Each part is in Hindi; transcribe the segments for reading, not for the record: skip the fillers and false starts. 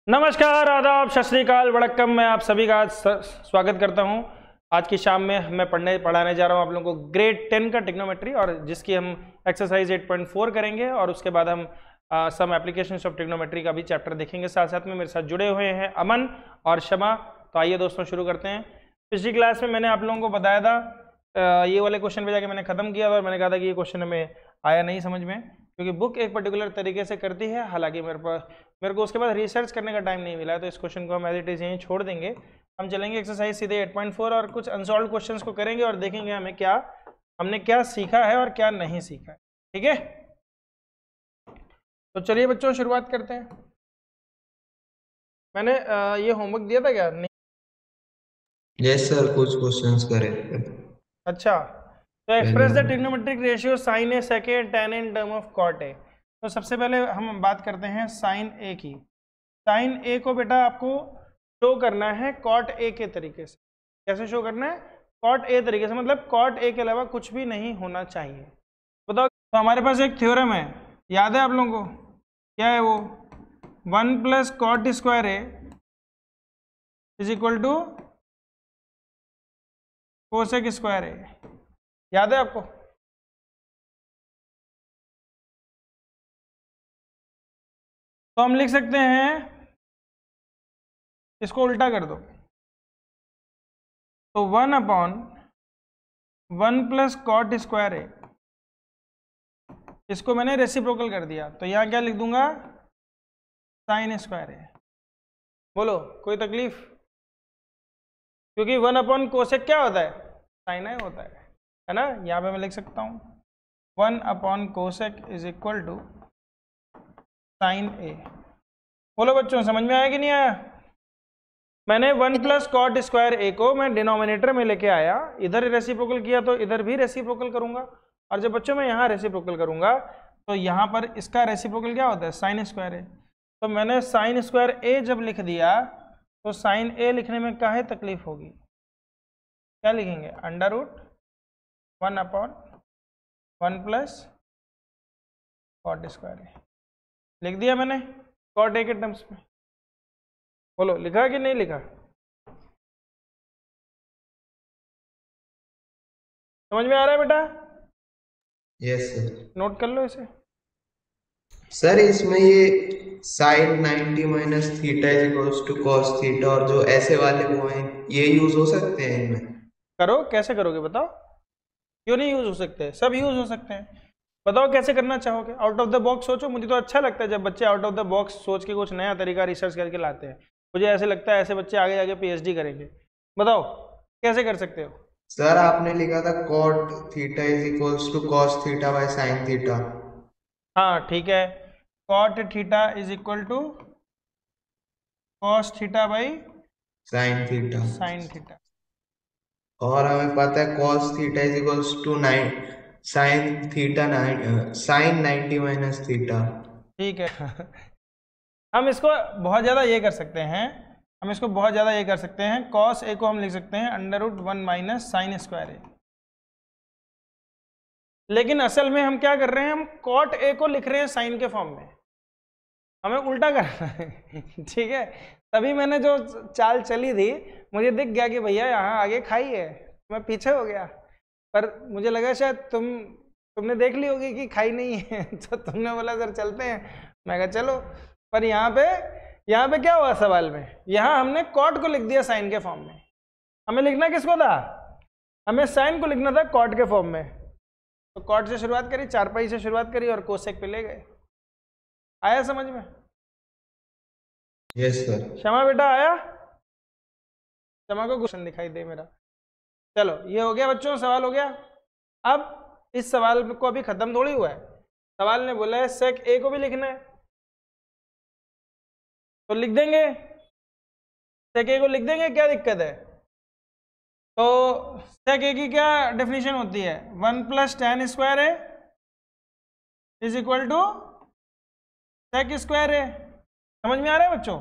नमस्कार, आदाब, सत श्री अकाल, वड़क्कम। मैं आप सभी का स्वागत करता हूं। आज की शाम में मैं पढ़ाने जा रहा हूं आप लोगों को ग्रेड 10 का ट्रिग्नोमेट्री, और जिसकी हम एक्सरसाइज 8.4 करेंगे, और उसके बाद हम सम एप्लीकेशंस ऑफ ट्रिग्नोमेट्री का भी चैप्टर देखेंगे। साथ साथ में मेरे साथ जुड़े हुए हैं अमन और शमा। तो आइए दोस्तों शुरू करते हैं। पिछली क्लास में मैंने आप लोगों को बताया था, ये वाले क्वेश्चन पे जाके मैंने खत्म किया था, और मैंने कहा था कि ये क्वेश्चन हमें आया नहीं समझ में, क्योंकि बुक एक पर्टिकुलर तरीके से करती है। हालांकि मेरे को उसके बाद रिसर्च करने का टाइम नहीं मिला, तो इस क्वेश्चन को हम एज इट इज यहीं छोड़ देंगे। हम चलेंगे एक्सरसाइज सीधे 8.4 और कुछ अनसॉल्व क्वेश्चंस को करेंगे और देखेंगे हमने क्या सीखा है और क्या नहीं सीखा है। ठीक है, तो चलिए बच्चों शुरुआत करते हैं। मैंने ये होमवर्क दिया था क्या? नहीं। यस सर, कुछ क्वेश्चंस करे। अच्छा, तो express the trigonometric ratio sine A sec A tan in term of cot A. तो सबसे पहले हम बात करते हैं साइन ए की। साइन ए को बेटा आपको शो करना है कॉट ए के तरीके से। कैसे शो करना है? कॉट ए तरीके से, मतलब कॉट ए के अलावा कुछ भी नहीं होना चाहिए। बताओ। तो हमारे पास एक थ्योरम है, याद है आप लोगों को? क्या है वो? 1 plus cot square A is equal to cosec square A. याद है आपको? तो हम लिख सकते हैं, इसको उल्टा कर दो, तो 1/1 प्लस कॉट स्क्वायर ए, इसको मैंने रेसिप्रोकल कर दिया, तो यहां क्या लिख दूंगा? Sign square A. बोलो, कोई तकलीफ? क्योंकि 1/कोसेक क्या होता है? साइन ए होता है ना। यहां पे मैं लिख सकता हूं 1/कोसेक इज इक्वल टू साइन ए। बोलो बच्चों, समझ में आया कि नहीं आया? मैंने 1 प्लस कॉट स्क्वायर ए को मैं डिनोमिनेटर में लेके आया, इधर रेसिप्रोकल किया तो इधर भी रेसिप्रोकल करूंगा, और जब बच्चों मैं यहाँ रेसिप्रोकल करूंगा तो यहाँ पर इसका रेसिप्रोकल क्या होता है? Sine square A. तो मैंने साइन स्क्वायर ए जब लिख दिया, तो साइन ए लिखने में काहे तकलीफ होगी? क्या लिखेंगे? Under root 1/1 plus cot square A लिख दिया मैंने कॉट ए के टर्म्स में। बोलो, लिखा कि नहीं लिखा? समझ में आ रहा है बेटा? Yes sir. नोट कर लो इसे। सर इसमें ये sine 90 minus theta is equals to cos theta, और जो ऐसे वाले वो हैं, ये यूज हो सकते हैं इनमें? करो, कैसे करोगे बताओ? क्यों नहीं यूज हो सकते? सब यूज हो सकते हैं। बताओ कैसे करना चाहोगे? आउट ऑफ द बॉक्स सोचो। मुझे तो अच्छा लगता है जब बच्चे आउट ऑफ द बॉक्स सोच के कुछ नया तरीका रिसर्च करके लाते हैं। मुझे ऐसे लगता है ऐसे बच्चे आगे जाके पीएचडी करेंगे। बताओ कैसे कर सकते हो? सर आपने लिखा था cot theta is equals to cos theta by sine theta. हाँ ठीक है, cot theta is equal to cos theta by sine theta. Sine theta. और हमें पता है cos theta is equals to 9 sine theta 9 sine 90 minus theta. ठीक है हम इसको बहुत ज़्यादा ये कर सकते हैं, कॉस ए को हम लिख सकते हैं under root 1 minus sine square A. लेकिन असल में हम क्या कर रहे हैं? हम कॉट ए को लिख रहे हैं साइन के फॉर्म में, हमें उल्टा करना है ठीक है। तभी मैंने जो चाल चली थी, मुझे दिख गया कि भैया यहाँ आगे खाई है, मैं पीछे हो गया, पर मुझे लगा शायद तुमने देख ली होगी कि खाई नहीं है तो तुमने बोला सर चलते हैं, मैं कहा चलो। पर यहाँ पे क्या हुआ सवाल में? यहाँ हमने कॉट को लिख दिया साइन के फॉर्म में। हमें लिखना किसको था? हमें साइन को लिखना था कॉट के फॉर्म में। तो कॉट से शुरुआत करी, 4 पाई से शुरुआत करी, और कोसेक पे ले गए। आया समझ में? Yes sir. क्षमा बेटा आया? क्षमा को क्वेश्चन दिखाई दे मेरा। चलो ये हो गया बच्चों, सवाल हो गया। अब इस सवाल को अभी खत्म थोड़ी हुआ है। सवाल ने बोला है सेक ए को भी लिखना है, तो लिख देंगे, सेक ए को लिख देंगे, क्या दिक्कत है? तो सेक ए की क्या डेफिनेशन होती है? 1 plus tan square A is equal to sec square A. समझ में आ रहा है बच्चों?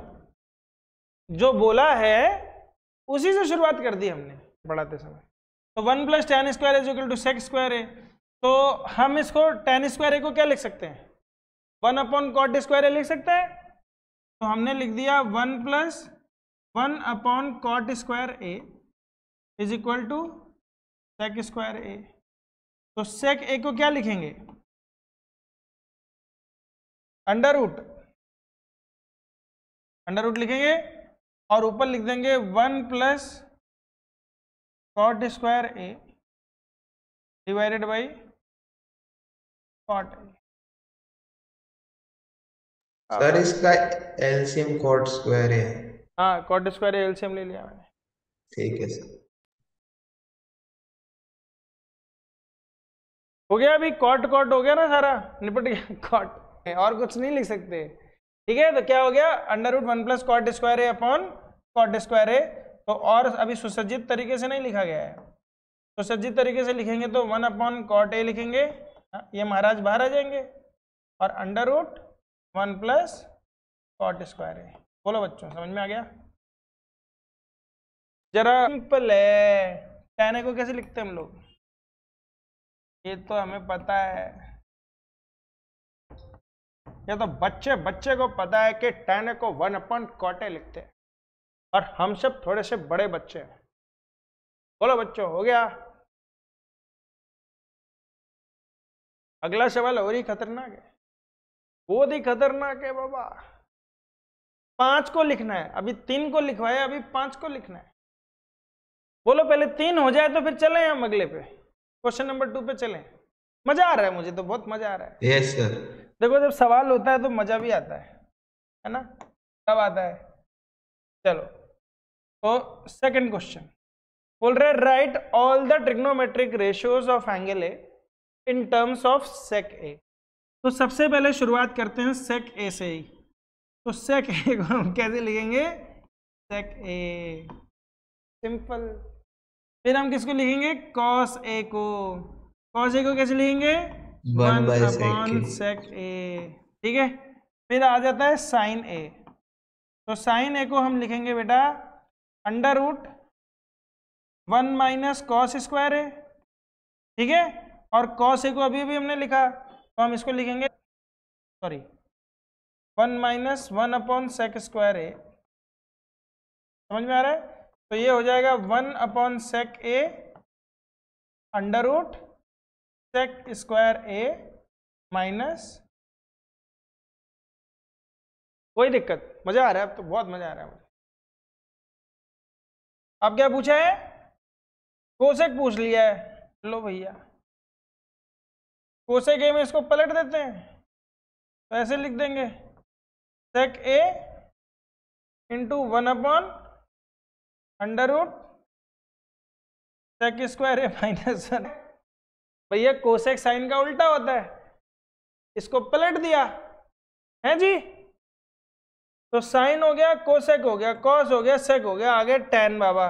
जो बोला है उसी से शुरुआत कर दी हमने पढ़ाते समय। तो 1 plus tan square is equal to sec square A. तो हम इसको tan स्क्वायर ए को क्या लिख सकते हैं? 1/cot स्क्वायर ए लिख सकते हैं। तो हमने लिख दिया 1 plus 1 upon cot square A is equal to sec square A. तो सेक ए को क्या लिखेंगे? अंडर रूट लिखेंगे और ऊपर लिख देंगे 1 plus cot square A divided by cot A. Sir इसका एलसीएम कॉट स्क्वायर है। हाँ, कॉट स्क्वायर एलसीएम ले लिया मैंने। ठीक है सर। हो गया, अभी कॉट हो गया ना, सारा निपट गया कॉट, और कुछ नहीं लिख सकते। ठीक है, तो क्या हो गया? Under root 1 plus cot square A upon cot square A. तो और अभी सुसज्जित तरीके से नहीं लिखा गया है, सुसज्जित तरीके से लिखेंगे तो 1 अपॉन कॉट ए लिखेंगे, ये महाराज बाहर आ जाएंगे, और under root 1 plus cot square A. बोलो बच्चों, समझ में आ गया? जरा सिंपल है। tan को कैसे लिखते हैं हम लोग? ये तो हमें पता है, ये तो बच्चे को पता है कि tan को 1 अपॉन कॉट ए लिखते हैं, और हम सब थोड़े से बड़े बच्चे हैं। बोलो बच्चों, हो गया? अगला सवाल और ही खतरनाक है, बहुत ही खतरनाक है बाबा। 5 को लिखना है, अभी 3 को लिखवाया, अभी 5 को लिखना है। बोलो, पहले 3 हो जाए तो फिर चलें हम अगले पे, क्वेश्चन नंबर 2 पे चलें। मजा आ रहा है, मुझे तो बहुत मजा आ रहा है। Yes sir. देखो, जब सवाल होता है तो मजा भी आता है ना? तब आता है। चलो, तो सेकंड क्वेश्चन बोल रहे write all the trigonometric ratios of angle A in terms of sec A. तो सबसे पहले शुरुआत करते हैं सेक ए से ही। तो सेक ए को हम कैसे लिखेंगे? सेक ए, सिंपल। फिर हम किसको लिखेंगे? कॉस ए को। कॉस ए को कैसे लिखेंगे? 1 अपॉन सेक ए। ठीक है, फिर आ जाता है साइन ए। तो साइन ए को हम लिखेंगे बेटा under root 1 minus cos square A. ठीक है, और कॉस ए को अभी अभी हमने लिखा, तो हम इसको लिखेंगे 1 minus 1 upon sec square A. समझ में आ रहा है? तो ये हो जाएगा 1 upon sec A under root sec square A minus. कोई दिक्कत? मजा आ रहा है? अब तो बहुत मजा आ रहा है मुझे। अब क्या पूछा है? कोसेक पूछ लिया है। लो भैया, कोसेक ए में इसको पलट देते हैं, तो ऐसे लिख देंगे sec A into 1 upon under root sec square A minus 1। भैया, कोसेक साइन का उल्टा होता है, इसको पलट दिया है जी। तो साइन हो गया, कोसेक हो गया, कॉस हो गया, सेक हो गया, आगे टैन बाबा।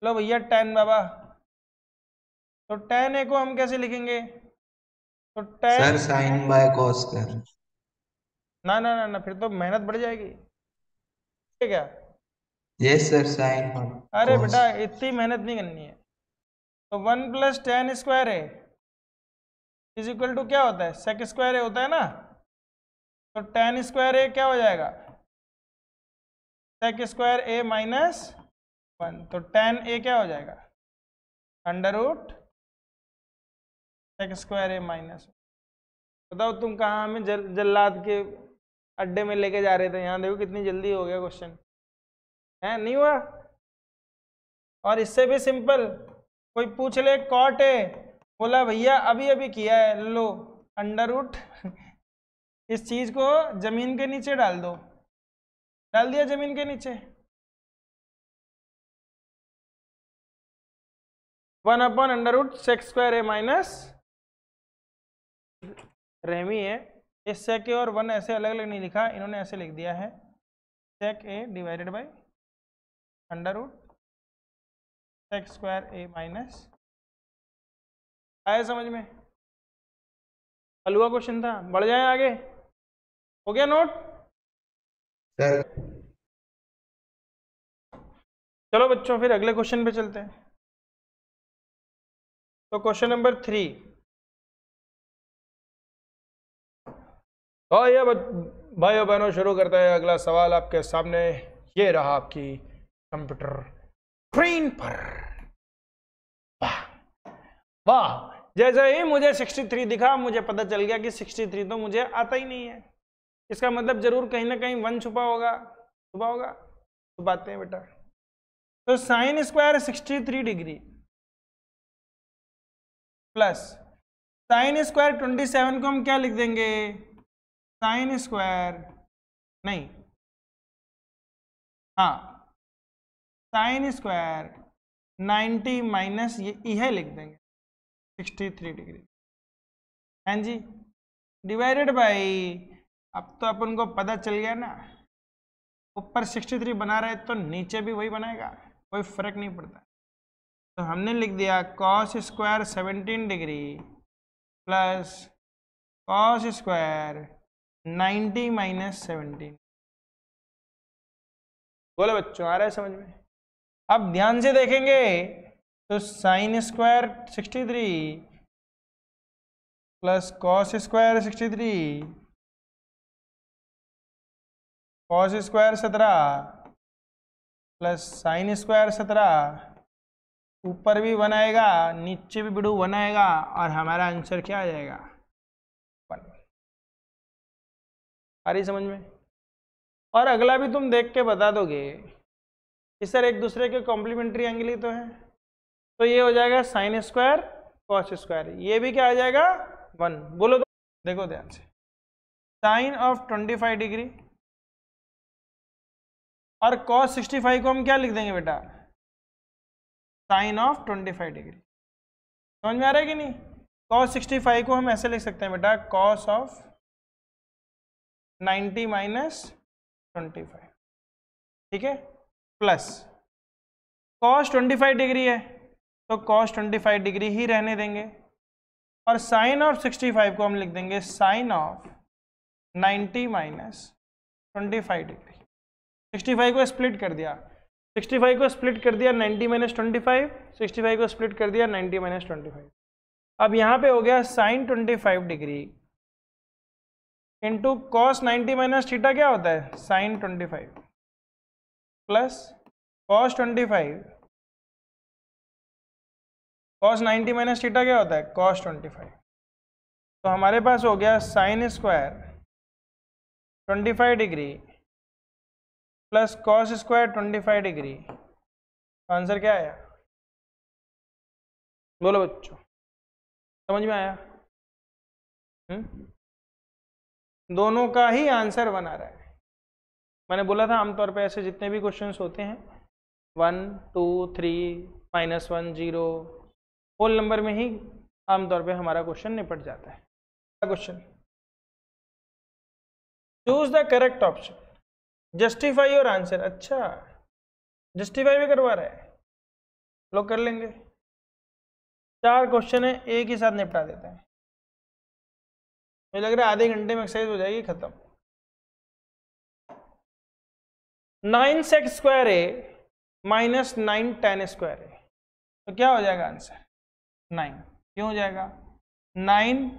लो भैया, टैन बाबा। तो टैन ए को हम कैसे लिखेंगे? तो tan sir sine by cos कर। ना ना ना ना, फिर तो मेहनत बढ़ जाएगी। ठीक है क्या? यस सर, साइन अरे कॉस। बेटा, इतनी मेहनत नहीं करनी है। तो 1 plus tan square A is equal to क्या होता है? सेक स्क्वायर ए होता है ना। तो टैन स्क्वायर ए क्या हो जाएगा? सेक स्क्वायर ए माइनस 1। तो टैन ए क्या हो जाएगा? Under root sec square A minus. बताओ तुम कहाँ हमें जल्लाद के अड्डे में लेके जा रहे थे, यहाँ देखो कितनी जल्दी हो गया क्वेश्चन है। नहीं हुआ? और इससे भी सिंपल, कोई पूछ ले कॉट ए, बोला भैया अभी अभी किया है, लो अंडर रूट इस चीज को जमीन के नीचे डाल दो, डाल दिया जमीन के नीचे। 1 upon under root sec square A minus, रहमी है, इस सेक ए और 1 ऐसे अलग अलग नहीं लिखा, इन्होंने ऐसे लिख दिया है sec A divided by under root sec square A minus. आया समझ में? हलवा क्वेश्चन था। बढ़ जाए आगे, हो गया नोट? सर चलो बच्चों, फिर अगले क्वेश्चन पे चलते हैं। तो क्वेश्चन नंबर 3। और ये भाइयों बहनों शुरू करते हैं अगला सवाल आपके सामने। ये रहा आपकी कंप्यूटर स्क्रीन पर। वाह वाह, जैसे ही मुझे 63 दिखा मुझे पता चल गया कि 63 तो मुझे आता ही नहीं है। इसका मतलब जरूर कहीं ना कहीं 1 छुपा होगा। छुपाते हैं बेटा। तो sine square 63 degree plus sine square 27 को हम क्या लिख देंगे? साइन स्क्वायर नहीं, हाँ, साइन स्क्वायर 90 माइनस यह लिख देंगे 63 डिग्री, हाँ जी, डिवाइडेड बाई, अब तो अपन को पता चल गया ना, ऊपर 63 बना रहे तो नीचे भी वही बनाएगा, कोई फर्क नहीं पड़ता। तो हमने लिख दिया cos square 17 degree plus cos square 90 minus 17। बोलो बच्चों, आ रहा है समझ में? अब ध्यान से देखेंगे तो sine square 63 plus cos square 63 cos square 17 plus sine square 17, ऊपर भी 1 आएगा नीचे भी बिड़ू 1 आएगा और हमारा आंसर क्या आ जाएगा? 1। आ रही समझ में? और अगला भी तुम देख के बता दोगे कि सर एक दूसरे के कॉम्प्लीमेंट्री एंगल ही तो है, तो ये हो जाएगा साइन स्क्वायर कॉस स्क्वायर, ये भी क्या आ जाएगा? 1। बोलो तो, देखो ध्यान से, साइन ऑफ 25 डिग्री और कॉस 65 को हम क्या लिख देंगे बेटा? Sine of 25 degree. समझ में आ रहा है कि नहीं? कॉस 65 को हम ऐसे लिख सकते हैं बेटा, कॉस ऑफ 90 माइनस 25, ठीक है, प्लस कॉस 25 डिग्री है तो कॉस 25 डिग्री ही रहने देंगे, और साइन ऑफ 65 को हम लिख देंगे साइन ऑफ 90 माइनस 25 डिग्री। 65 को स्प्लिट कर दिया, 65 को स्प्लिट कर दिया 90 माइनस 25, 65 को स्प्लिट कर दिया 90 माइनस 25। अब यहाँ पे हो गया sine 25 degree into cos 90 minus theta, क्या होता है? Sine 25 plus cos 25 cos 90 minus theta क्या होता है? कॉस 25। तो हमारे पास हो गया sine square 25 degree plus cos square 25 degree. Answer क्या आया? बोलो बच्चों, समझ में आया? दोनों का ही आंसर बना रहा है। मैंने बोला था आमतौर पे ऐसे जितने भी क्वेश्चंस होते हैं 1 2 3 -1 0 होल नंबर में ही आमतौर पे हमारा क्वेश्चन निपट जाता है। Question, choose the correct option, justify your answer. अच्छा, जस्टिफाई भी करवा रहा है, लोग कर लेंगे। 4 क्वेश्चन है, एक ही साथ निपटा देते हैं। मुझे लग रहा है आधे घंटे में एक्सरसाइज हो जाएगी खत्म। 9 सेक square A minus 9 tan square A, तो क्या हो जाएगा आंसर? 9। क्यों हो जाएगा? 9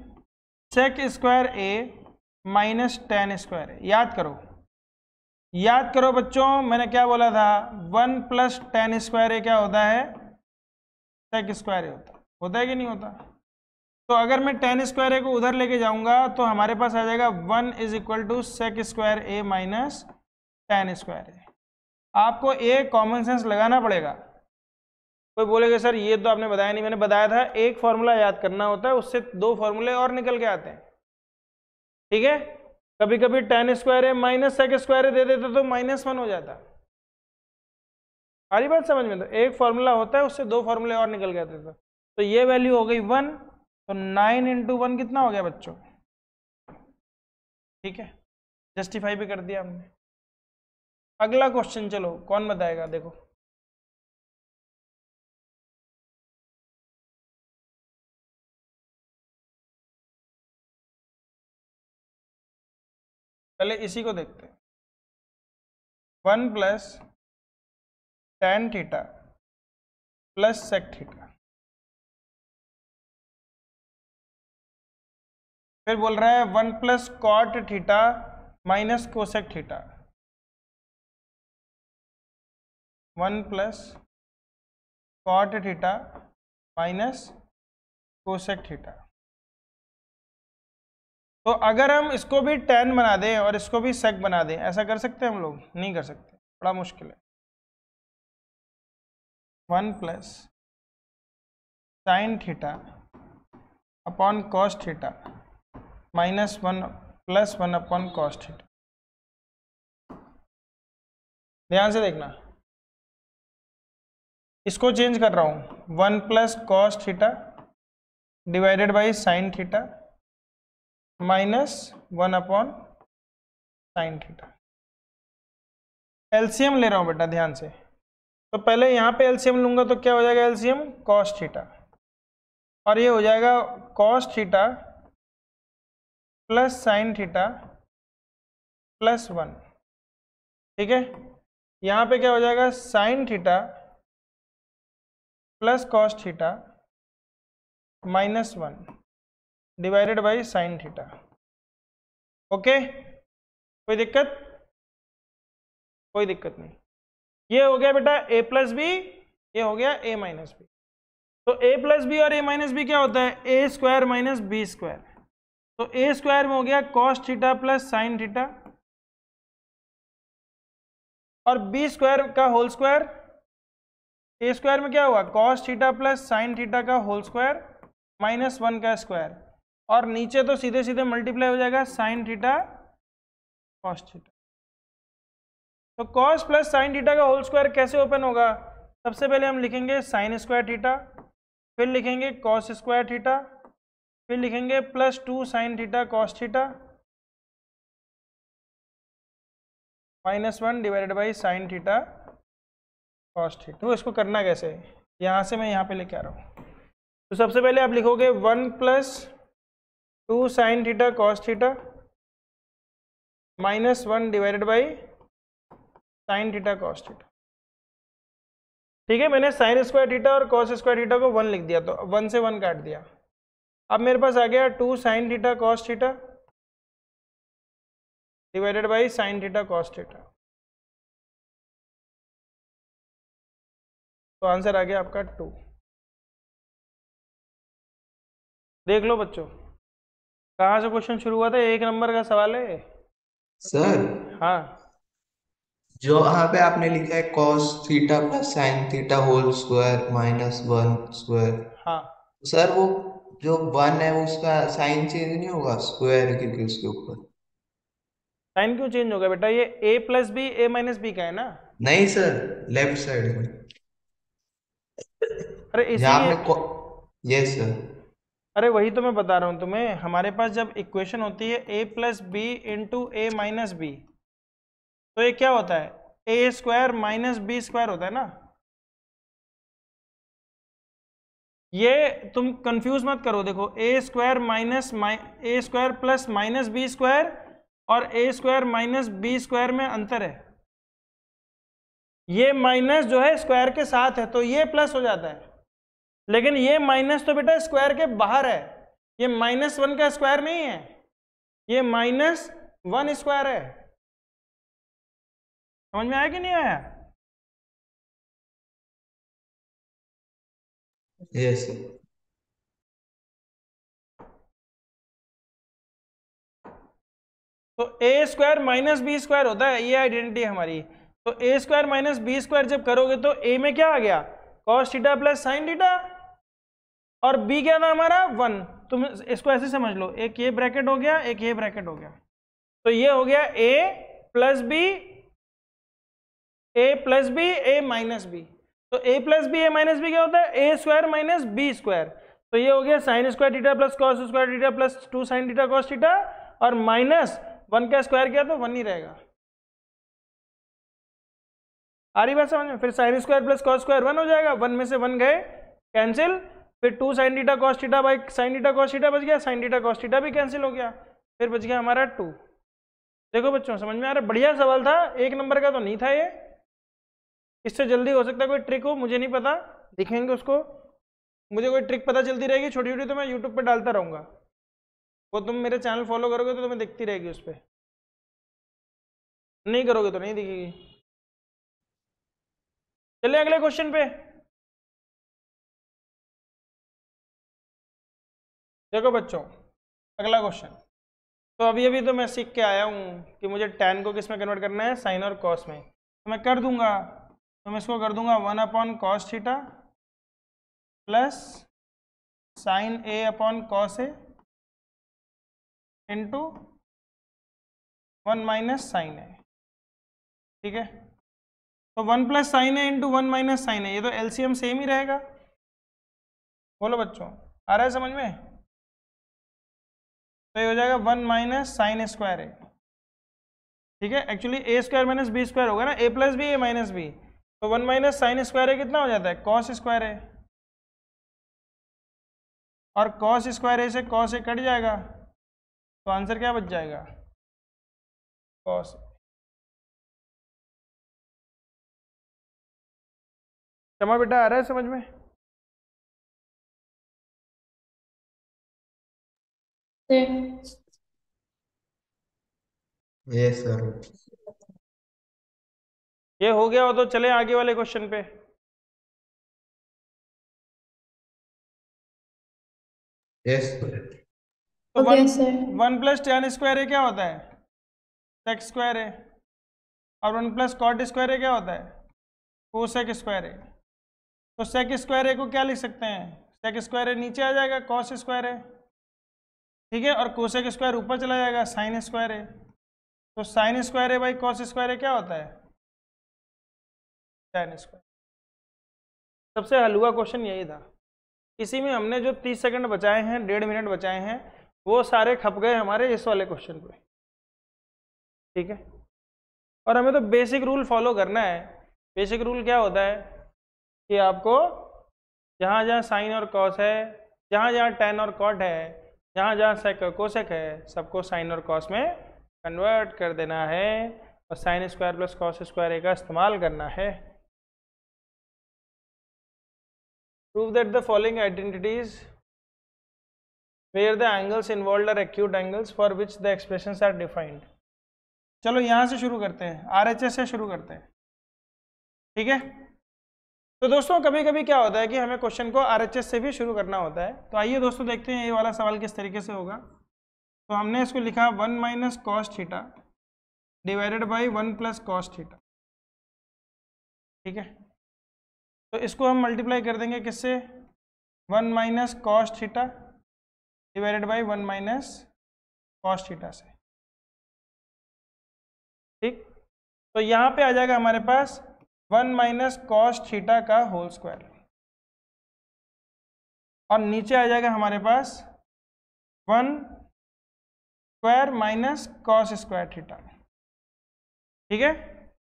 सेक square A minus tan square A. याद करो बच्चों, मैंने क्या बोला था? 1 प्लस tan स्क्वायर ए क्या होता है? सेक स्क्वायर ए होता है कि नहीं होता? तो अगर मैं tan स्क्वायर ए को उधर लेके जाऊंगा तो हमारे पास आ जाएगा 1 is equal to sec square A minus tan square A. आपको एक कॉमन सेंस लगाना पड़ेगा। कोई बोलेगा सर ये तो आपने बताया नहीं। मैंने बताया था एक फॉर्मूला याद करना होता है, उससे 2 फॉर्मूले और निकल के आते हैं, ठीक है? कभी कभी tan square A minus sec square ए दे देते तो -1 हो जाता। सारी बात समझ में? तो एक फॉर्मूला होता है, उससे 2 फॉर्मूले और निकल के आते थे। तो ये वैल्यू हो गई 1, तो 9 इंटू 1 कितना हो गया बच्चों? ठीक है, जस्टिफाई भी कर दिया हमने। अगला क्वेश्चन चलो, कौन बताएगा? देखो, पहले इसी को देखते हैं। 1 plus tan theta plus sec theta, फिर बोल रहा है 1 plus cot theta minus cosec theta 1 plus cot theta minus cosec theta. तो अगर हम इसको भी tan बना दें और इसको भी sec बना दें, ऐसा कर सकते हैं हम लोग? नहीं कर सकते, बड़ा मुश्किल है। 1 plus sine theta upon cos theta minus 1 plus 1 upon cos theta. ध्यान से देखना, इसको चेंज कर रहा हूं, 1 plus cos theta divided by sine theta minus 1 upon sine theta. LCM ले रहा हूं बेटा ध्यान से। तो पहले यहां पे एलसीएम लूंगा तो क्या हो जाएगा? एलसीएम कॉस थीटा, और ये हो जाएगा cos theta plus sine theta plus 1। ठीक है, यहां पे क्या हो जाएगा? Sine theta plus cos theta minus 1 divided by sine theta. Okay, कोई दिक्कत? कोई दिक्कत नहीं। ये हो गया बेटा a प्लस बी, ये हो गया a माइनस बी। तो a प्लस बी और a माइनस बी क्या होता है? a square minus B square. तो a स्क्वायर में हो गया cos theta plus sine theta, और b स्क्वायर का होल स्क्वायर, a स्क्वायर में क्या हुआ? Cos theta plus sine theta का होल स्क्वायर माइनस 1 का स्क्वायर, और नीचे तो सीधे सीधे मल्टीप्लाई हो जाएगा साइन थीटा कॉस थीटा। तो कॉस प्लस साइन थीटा का होल स्क्वायर कैसे ओपन होगा? सबसे पहले हम लिखेंगे साइन स्क्वायर थीटा, फिर लिखेंगे कॉस स्क्वायर थीटा, फिर लिखेंगे plus 2 sine theta cos theta minus 1 divided by sine theta cos theta. तो इसको करना कैसे है? यहाँ से मैं यहाँ पे लेके आ रहा हूँ। तो सबसे पहले आप लिखोगे 1 plus 2 sine theta cos theta minus 1 divided by sine theta cos theta. ठीक है, मैंने साइन स्क्वायर थीटा और कॉस स्क्वायर थीटा को 1 लिख दिया, तो 1 से 1 काट दिया। अब मेरे पास आ गया 2 sine theta cos theta divided by sine theta cos theta. तो आंसर आ गया आपका 2। देख लो बच्चों, कहाँ से क्वेश्चन शुरू हुआ था? 1 नंबर का सवाल है। सर हाँ, जो यहाँ पे आपने लिखा है cos theta plus sine theta whole square minus 1 square, हाँ। सर वो जो 1 है वो उसका साइन चेंज नहीं होगा स्क्वायर क्योंकि उसके ऊपर? साइन क्यों चेंज होगा बेटा? ये a plus B a minus B का है ना। नहीं सर, लेफ्ट साइड में अरे जहाँ इसीलिए, आपने यस सर। अरे वही तो मैं बता रहा हूँ तुम्हें। हमारे पास जब इक्वेशन होती है a plus B into A minus B, तो ये क्या होता है? A square minus B square होता है ना। ये तुम कंफ्यूज मत करो। देखो, A square minus A square plus minus B square और A square minus B square में अंतर है। ये माइनस जो है स्क्वायर के साथ है तो ये प्लस हो जाता है, लेकिन ये माइनस तो बेटा स्क्वायर के बाहर है। ये माइनस 1 का स्क्वायर नहीं है, ये माइनस 1 स्क्वायर है। समझ में आया कि नहीं आया? Yes sir. तो ए स्क्वायर माइनस बी स्क्वायर होता है, ये आइडेंटिटी हमारी। तो ए स्क्वायर माइनस बी स्क्वायर जब करोगे तो ए में क्या आ गया? Cos theta plus sine theta, और बी क्या था हमारा? 1। तुम इसको ऐसे समझ लो, एक ये ब्रैकेट हो गया, एक ये ब्रैकेट हो गया। तो ये हो गया ए प्लस बी, ए प्लस बी, ए माइनस बी। तो ए प्लस बी ए माइनस बी क्या होता है? A square minus B square. तो ये हो गया sign square theta plus cos square theta plus 2 sine theta cos theta, और माइनस 1 का स्क्वायर किया तो 1 ही रहेगा। आ रही बात समझ में? फिर sign square plus cos square 1 हो जाएगा, 1 में से 1 गए कैंसिल, फिर 2 sine theta cos theta by sine theta cos theta बच गया, साइन थीटा कॉस थीटा भी कैंसिल हो गया, फिर बच गया हमारा 2। देखो बच्चों, समझ में आ रहा है? बढ़िया सवाल था, 1 नंबर का तो नहीं था ये। इससे जल्दी हो सकता है कोई ट्रिक हो, मुझे नहीं पता, दिखेंगे उसको। मुझे कोई ट्रिक पता चलती रहेगी छोटी छोटी तो मैं यूट्यूब पे डालता रहूँगा, वो तुम मेरे चैनल फॉलो करोगे तो तुम्हें दिखती रहेगी उस पर। नहीं करोगे तो नहीं दिखेगी। चलिए अगले क्वेश्चन पे। देखो बच्चों, अगला क्वेश्चन। तो अभी अभी तो मैं सीख के आया हूँ कि मुझे tan को किस में कन्वर्ट करना है, साइन और कॉस में। तो मैं कर दूंगा, तो मैं इसको कर दूंगा 1/cos theta plus sine a/cos a into 1 minus sine a। ठीक है, तो 1 plus sine a into 1 minus sine a, ये तो एलसीएम सेम ही रहेगा। बोलो बच्चों, आ रहा है समझ में? तो ये हो जाएगा 1 माइनस साइन स्क्वायर ए। ठीक है, एक्चुअली ए स्क्वायर माइनस बी स्क्वायर होगा ना, ए प्लस बी ए माइनस बी। तो 1 माइनस साइन स्क्वायर ए कितना हो जाता है, कॉस स्क्वायर ए। और कॉस स्क्वायर ए से कॉस ए कट जाएगा, तो आंसर क्या बच जाएगा, कॉस। क्षमा बेटा, आ रहा है समझ में? Yes sir. ये हो गया हो तो चले आगे वाले क्वेश्चन पे। यस तो one plus tan square A क्या होता है, सेक स्क्वायर ए। और 1 प्लस कॉट स्क्वायर ए क्या होता है, कोसेक स्क्वायर ए। तो सेक स्क्वायर ए को क्या लिख सकते हैं, सेक स्क्वायर ए नीचे आ जाएगा कॉस स्क्वायर ए। ठीक है, और कोसेक स्क्वायर ऊपर चला जाएगा साइन स्क्वायर ए। तो sine square A by cos square A क्या होता है, tan स्क्वायर। सबसे हलवा क्वेश्चन यही था। इसी में हमने जो 30 सेकंड बचाए हैं, 1.5 मिनट बचाए हैं, वो सारे खप गए हमारे इस वाले क्वेश्चन पे। ठीक है, और हमें तो बेसिक रूल फॉलो करना है। बेसिक रूल क्या होता है कि आपको जहाँ जहाँ साइन और कॉस है, जहाँ जहाँ tan और कॉट है, जहाँ जहाँ सेक और कोसेक है, सबको साइन और कॉस में कन्वर्ट कर देना है और sign square plus cos square का इस्तेमाल करना है। Prove that the following identities where the angles involved are acute angles for which the expressions are defined। चलो यहाँ से शुरू करते हैं, RHS से शुरू करते हैं। ठीक है, तो दोस्तों कभी कभी क्या होता है कि हमें क्वेश्चन को RHS से भी शुरू करना होता है। तो आइए दोस्तों देखते हैं ये वाला सवाल किस तरीके से होगा। तो हमने इसको लिखा 1 minus cos theta divided by 1 plus cos theta. ठीक है, तो इसको हम मल्टीप्लाई कर देंगे किससे, 1 minus cos theta divided by 1 minus cos theta से। ठीक, तो यहाँ पे आ जाएगा हमारे पास 1 माइनस कॉस थीटा का होल स्क्वायर, और नीचे आ जाएगा हमारे पास 1 square minus cos square theta. ठीक है,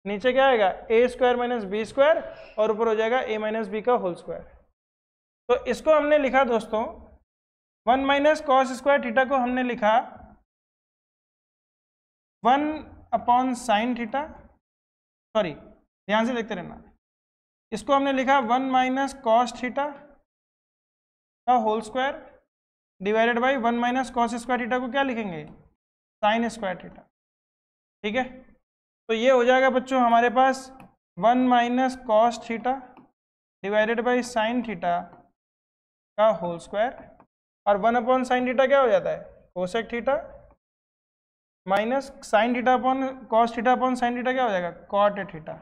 नीचे क्या आएगा, ए स्क्वायर माइनस बी स्क्वायर, और ऊपर हो जाएगा ए माइनस बी का होल स्क्वायर। तो इसको हमने लिखा दोस्तों, 1 माइनस कॉस स्क्वायर थीटा को हमने लिखा 1 साइन थीटा, सॉरी ध्यान से देखते रहना, इसको हमने लिखा 1 माइनस कॉस थीटा का whole square divided by 1 minus cos square theta को क्या लिखेंगे, साइन स्क्वायर थीटा। ठीक है, तो ये हो जाएगा बच्चों हमारे पास 1 minus cos theta divided by sine theta का होल स्क्वायर, और 1 साइन थीटा क्या हो जाता है, cosec theta, minus sine theta upon cos theta upon sine theta क्या हो जाएगा, कॉट थीटा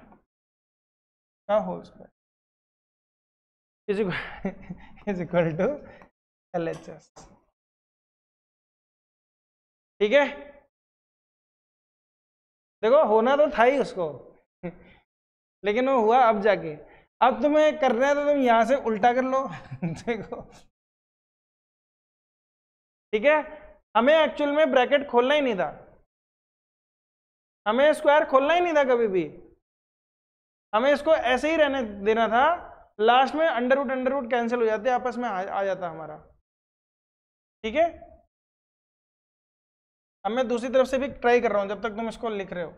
का whole square is equal to LHS। ठीक है, देखो होना तो था ही उसको लेकिन वो हुआ अब जाके। अब तुम्हें करना है तो तुम यहां से उल्टा कर लो देखो। ठीक है, हमें एक्चुअल में ब्रैकेट खोलना ही नहीं था, हमें स्क्वायर खोलना ही नहीं था कभी भी, हमें इसको ऐसे ही रहने देना था। लास्ट में अंडर रूट कैंसिल हो जाते, आपस में आ जाता हमारा। ठीक है, अब मैं दूसरी तरफ से भी ट्राई कर रहा हूं, जब तक तुम इसको लिख रहे हो,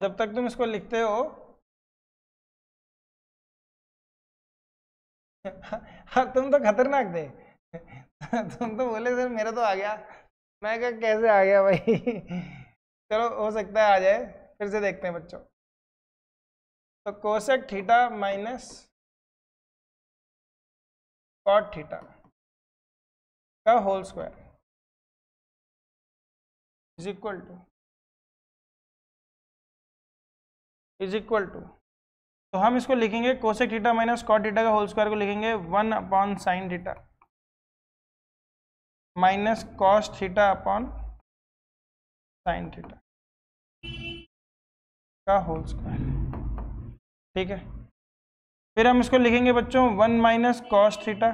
जब तक तुम इसको लिखते हो हाँ तुम तो खतरनाक थे तुम तो बोले सर मेरा तो आ गया, मैं कहा कैसे आ गया भाई चलो हो सकता है आ जाए, फिर से देखते हैं बच्चों। तो cosec theta minus cot theta का whole square is equal to, तो हम इसको लिखेंगे cosec theta minus cot theta का होल स्क्वायर को लिखेंगे 1 upon sine theta minus cos theta upon sine theta का होल स्क्वायर। ठीक है, फिर हम इसको लिखेंगे बच्चों 1 minus cos theta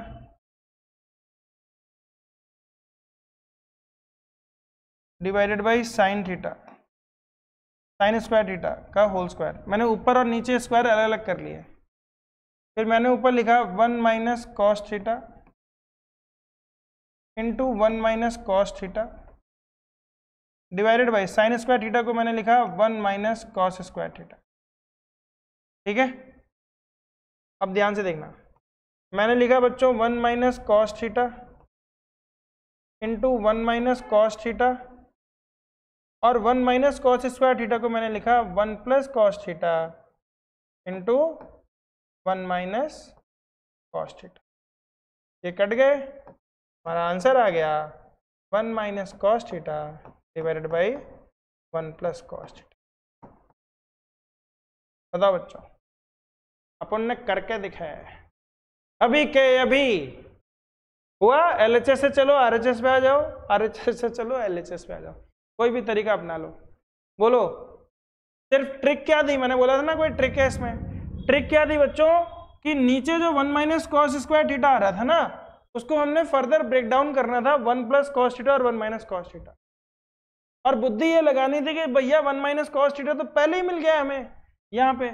divided by sine theta sine square theta का होल स्क्वायर। मैंने ऊपर और नीचे स्क्वायर अलग अलग कर लिए। फिर मैंने ऊपर लिखा 1 minus cos theta into 1 minus cos theta divided by sine square theta को मैंने लिखा 1 माइनस कॉस स्क्वायर थीटा। ठीक है, अब ध्यान से देखना, मैंने लिखा बच्चों 1 minus cos theta into 1 minus cos theta और 1 माइनस कॉस स्क्वायर थीटा को मैंने लिखा 1 plus cos theta into 1 minus cos theta. ये कट गए, हमारा आंसर आ गया 1 minus cos theta divided by 1 plus cos theta. बताओ बच्चों, अपन ने करके दिखाया है। अभी के अभी हुआ, एलएचएस से चलो आरएचएस पे आ जाओ, आरएचएस से चलो एलएचएस पे आ जाओ, कोई भी तरीका अपना लो। बोलो सिर्फ ट्रिक क्या दी, मैंने बोला था ना कोई ट्रिक है इसमें। ट्रिक क्या दी बच्चों कि नीचे जो 1 माइनस कॉस स्क्वायर थीटा आ रहा था ना, उसको हमने फर्दर ब्रेक डाउन करना था 1 प्लस कॉस थीटा और 1 माइनस कॉस थीटा। और बुद्धि ये लगानी थी कि भैया 1 माइनस कॉस थीटा तो पहले ही मिल गया हमें, यहाँ पे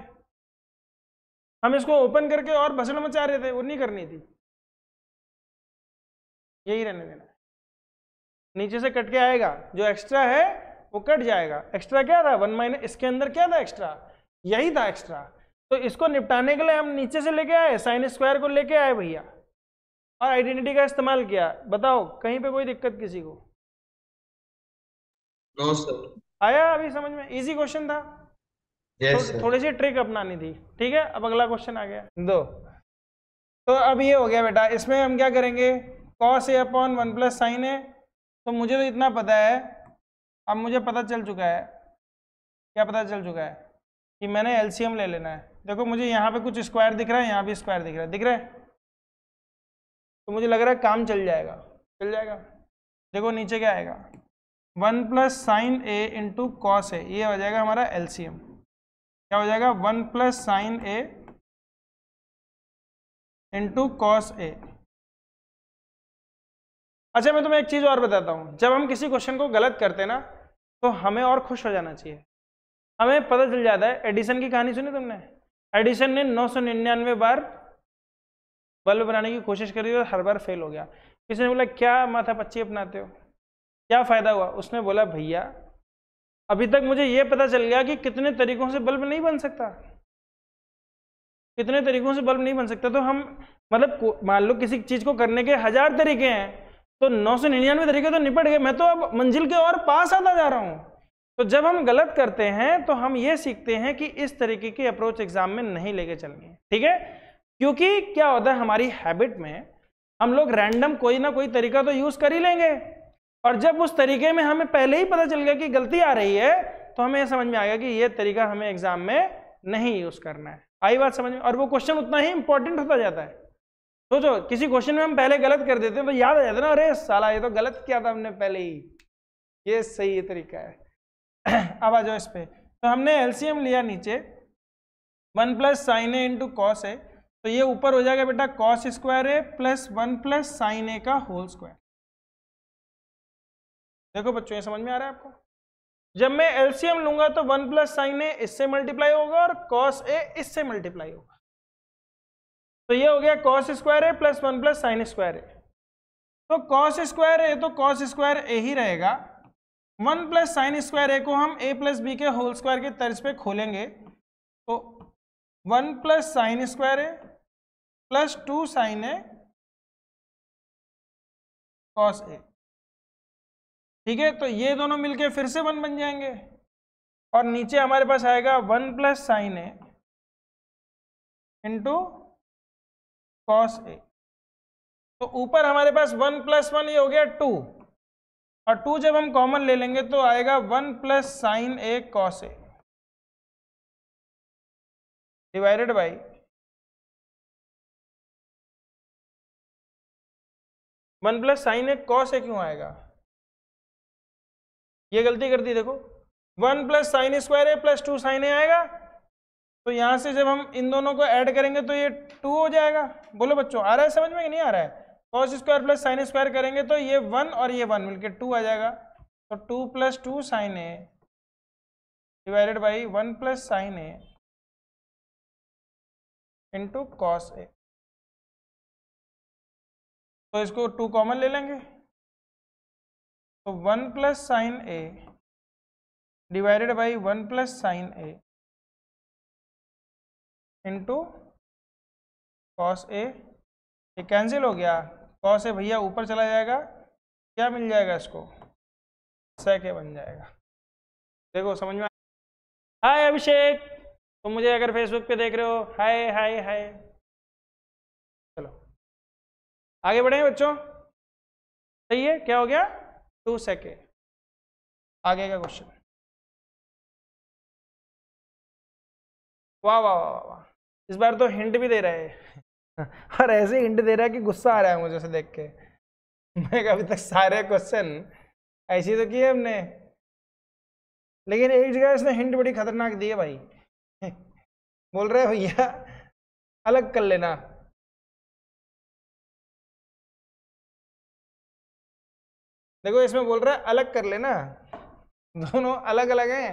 हम इसको ओपन करके और भसड़ मचा रहे थे, वो नहीं करनी थी, यही रहने देना। नीचे से कट के आएगा, जो एक्स्ट्रा है वो कट जाएगा। एक्स्ट्रा क्या था 1 माइनस, इसके अंदर क्या था एक्स्ट्रा, यही था एक्स्ट्रा। तो इसको निपटाने के लिए हम नीचे से लेके आए, साइन स्क्वायर को लेके आए भैया, और आइडेंटिटी का इस्तेमाल किया। बताओ कहीं पे कोई दिक्कत किसी को? No sir. आया अभी समझ में? इजी क्वेश्चन था, थोड़ी सी ट्रिक अपनानी थी। ठीक है, अब अगला क्वेश्चन आ गया दो। तो अब ये हो गया बेटा, इसमें हम क्या करेंगे, cos a upon 1 plus sine A. तो मुझे तो इतना पता है, अब मुझे पता चल चुका है, क्या पता चल चुका है कि मैंने एलसीएम ले लेना है। देखो मुझे यहाँ पे कुछ स्क्वायर दिख रहा है, यहाँ भी स्क्वायर दिख रहा है, दिख रहा है, तो मुझे लग रहा है काम चल जाएगा, चल जाएगा। देखो नीचे क्या आएगा, 1 plus sine A into cos A, ये हो जाएगा हमारा एलसीएम। क्या हो जाएगा, 1 plus sine A into cos ए। अच्छा मैं तुम्हें एक चीज और बताता हूँ, जब हम किसी क्वेश्चन को गलत करते हैं ना, तो हमें और खुश हो जाना चाहिए। हमें पता चल जाता है, एडिसन की कहानी सुनी तुमने? एडिसन ने 999 बार बल्ब बनाने की कोशिश करी और हर बार फेल हो गया। किसी ने बोला क्या माथा पच्ची अपनाते हो, क्या फायदा हुआ? उसने बोला भैया अभी तक मुझे ये पता चल गया कि कितने तरीकों से बल्ब नहीं बन सकता, कितने तरीकों से बल्ब नहीं बन सकता। तो हम मतलब मान लो किसी चीज को करने के 1000 तरीके हैं, तो 999 तरीके तो निपट गए, मैं तो अब मंजिल के और पास आता जा रहा हूं। तो जब हम गलत करते हैं तो हम ये सीखते हैं कि इस तरीके की अप्रोच एग्जाम में नहीं लेके चलनी है। ठीक है, क्योंकि क्या होता है हमारी हैबिट में, हम लोग रैंडम कोई ना कोई तरीका तो यूज कर ही लेंगे, और जब उस तरीके में हमें पहले ही पता चल गया कि गलती आ रही है, तो हमें समझ में आ गया कि ये तरीका हमें एग्जाम में नहीं यूज करना है। आई बात समझ में? और वो क्वेश्चन उतना ही इंपॉर्टेंट होता जाता है। सोचो किसी क्वेश्चन में हम पहले गलत कर देते हैं तो याद आ जाता है ना, अरे साला ये तो गलत किया था हमने पहले ही, ये सही तरीका है। अब आ जाओ इस पे। तो हमने एलसीएम लिया नीचे 1 plus sine A into cos A, तो ये ऊपर हो जाएगा बेटा cos square A plus 1 plus sine ए का होल स्क्वायर। देखो बच्चों ये समझ में आ रहा है आपको? जब मैं एलसीएम लूंगा तो 1 प्लस साइन ए इससे मल्टीप्लाई होगा और कॉस ए इससे मल्टीप्लाई होगा, तो ये हो गया cos square A plus 1 plus sine square A. तो कॉस स्क्वायर ए तो कॉस स्क्वायर ए ही रहेगा, 1 प्लस साइन स्क्वायर ए को हम a प्लस बी के होल स्क्वायर के तर्ज पे खोलेंगे, तो 1 plus sine square A plus 2 sine A cos ए। ठीक है, तो ये दोनों मिलके फिर से 1 बन जाएंगे, और नीचे हमारे पास आएगा 1 plus sine A into cos A. तो ऊपर हमारे पास 1 प्लस 1 ये हो गया 2, और 2 जब हम कॉमन ले लेंगे तो आएगा 1 plus sine A cos A divided by 1 plus sine A cos A. क्यों आएगा? ये गलती कर दी देखो, 1 plus sine square A plus 2 sine A आएगा, तो यहां से जब हम इन दोनों को ऐड करेंगे तो ये 2 हो जाएगा। बोलो बच्चों, आ रहा है समझ में कि नहीं आ रहा है? Cos square plus sine square करेंगे तो ये 1 और ये 1 मिलकर 2 आ जाएगा। तो 2 plus 2 sine A divided by 1 plus sine A into cos A. तो इसको 2 कॉमन ले लेंगे, तो 1 plus sine A divided by 1 plus sine A into cos A. ये कैंसिल हो गया, कॉस ए भैया ऊपर चला जाएगा, क्या मिल जाएगा इसको? सेक ए बन जाएगा। देखो समझ में? हाय अभिषेक, तुम मुझे अगर फेसबुक पे देख रहे हो, हाय हाय हाय। चलो आगे बढ़े बच्चों, सही है? क्या हो गया? 2 सेक ए। आगे का क्वेश्चन। वाह वाह वाह वाह, इस बार तो हिंट भी दे रहे हैं और ऐसे हिंट दे रहा है कि गुस्सा आ रहा है मुझे से देख के। मैं अभी तक सारे क्वेश्चन ऐसे तो किए हमने, लेकिन एक जगह इसने हिंट बड़ी खतरनाक दी है भाई। बोल रहे भैया अलग कर लेना। देखो इसमें बोल रहा है अलग कर लेना, दोनों अलग अलग हैं,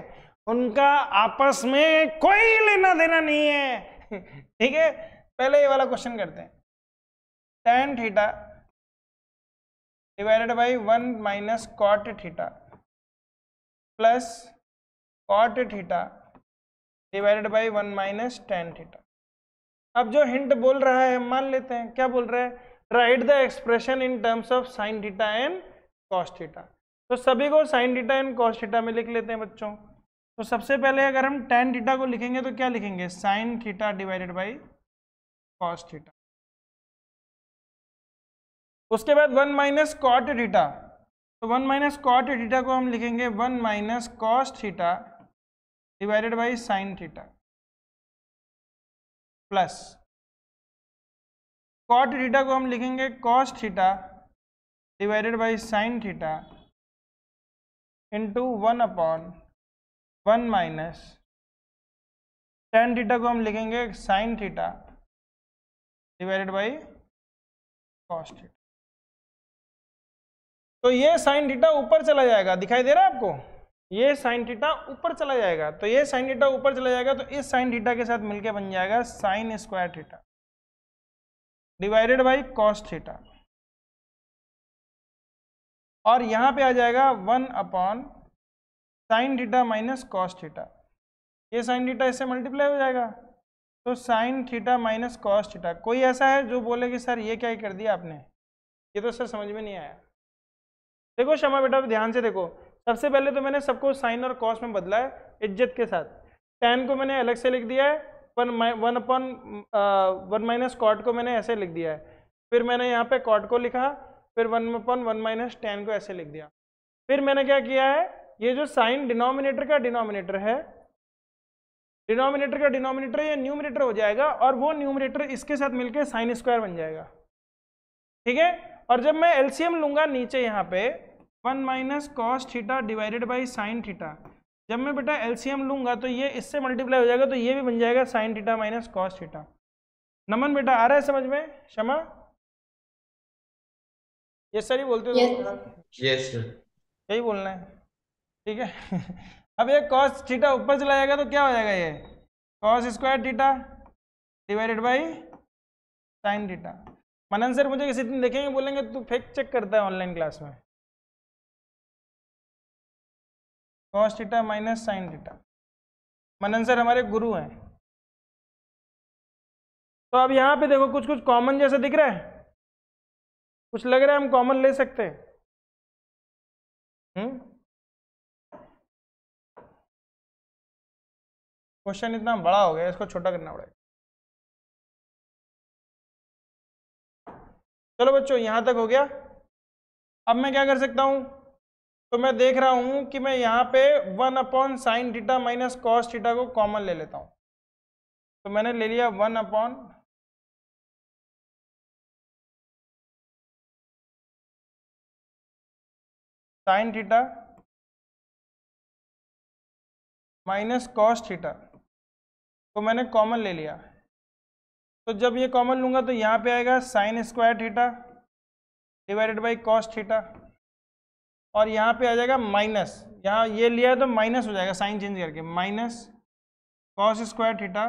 उनका आपस में कोई लेना देना नहीं है। ठीक है, पहले ये वाला क्वेश्चन करते हैं। tan theta divided by 1 minus cot theta plus cot theta divided by 1 minus tan theta. अब जो हिंट बोल रहा है हम मान लेते हैं। क्या बोल रहा है? Right the expression in terms of sine theta and cos theta. तो सभी को sine theta and cos theta में लिख लेते हैं बच्चों। तो सबसे पहले अगर हम tan थीटा को लिखेंगे तो क्या लिखेंगे? Sine theta divided by cos theta. उसके बाद 1 माइनस कॉट थीटा, तो 1 माइनस कॉट थीटा को हम लिखेंगे 1 minus cos theta divided by sine theta plus cot theta को हम लिखेंगे cos theta divided by sine theta into 1 upon 1 minus tan theta को हम लिखेंगे sine theta divided by cos theta. तो ये साइन थीटा ऊपर चला जाएगा, दिखाई दे रहा है आपको? ये साइन थीटा ऊपर चला जाएगा, तो ये साइन थीटा ऊपर चला जाएगा, तो इस साइन थीटा के साथ मिलके बन जाएगा sign square theta divided by cos theta, और यहां पे आ जाएगा 1 upon sine theta minus cos theta. ये साइन थीटा इससे मल्टीप्लाई हो जाएगा, तो sign theta minus cos theta. कोई ऐसा है जो बोले कि सर ये क्या कर दिया आपने, ये तो सर समझ में नहीं आया? देखो क्षमा बेटा ध्यान से देखो, सबसे पहले तो मैंने सबको साइन और कॉस में बदला है इज्जत के साथ। tan को मैंने अलग से लिख दिया है, 1 अपॉन 1 माइनस कॉट को मैंने ऐसे लिख दिया है, फिर मैंने यहाँ पे कॉट को लिखा, फिर 1 अपॉन 1 माइनस tan को ऐसे लिख दिया। फिर मैंने क्या किया है, ये जो साइन डिनोमिनेटर का डिनोमिनेटर है, डिनोमिनेटर का डिनोमिनेटर ये न्यूमरेटर हो जाएगा, और वो न्यूमरेटर इसके साथ मिलके साइन स्क्वायर बन जाएगा। ठीक है, और जब मैं एलसीएम लूंगा नीचे यहाँ पे 1 minus cos theta divided by sine theta, जब मैं बेटा एलसीएम लूंगा तो ये इससे मल्टीप्लाई हो जाएगा, तो ये भी बन जाएगा sine theta minus cos theta. Naman बेटा आ रहा है समझ में? क्षमा ये सर ही बोलते हो? यस सर, यही बोलना है, ठीक है। अब ये कॉस थीटा ऊपर चला जाएगा तो क्या हो जाएगा? ये cos square theta divided by sine theta. Manan sir मुझे किसी दिन देखेंगे बोलेंगे तू फेक चेक करता है ऑनलाइन क्लास में। Cos theta minus sine theta, Manan sir हमारे गुरु हैं। तो अब यहाँ पे देखो कुछ कुछ कॉमन जैसे दिख रहा है, कुछ लग रहा है हम कॉमन ले सकते हैं। क्वेश्चन इतना बड़ा हो गया, इसको छोटा करना पड़ेगा। चलो बच्चों यहां तक हो गया। अब मैं क्या कर सकता हूं, तो मैं देख रहा हूं कि मैं यहाँ पे 1/sin theta minus cos theta को कॉमन ले लेता हूं। तो मैंने ले लिया 1/sin theta minus cos theta को मैंने कॉमन ले लिया। तो जब ये कॉमन लूंगा तो यहाँ पे आएगा sign square theta divided by cos theta, और यहाँ पे आ जाएगा माइनस, यहाँ ये लिया है तो माइनस हो जाएगा साइन चेंज करके, minus cos square theta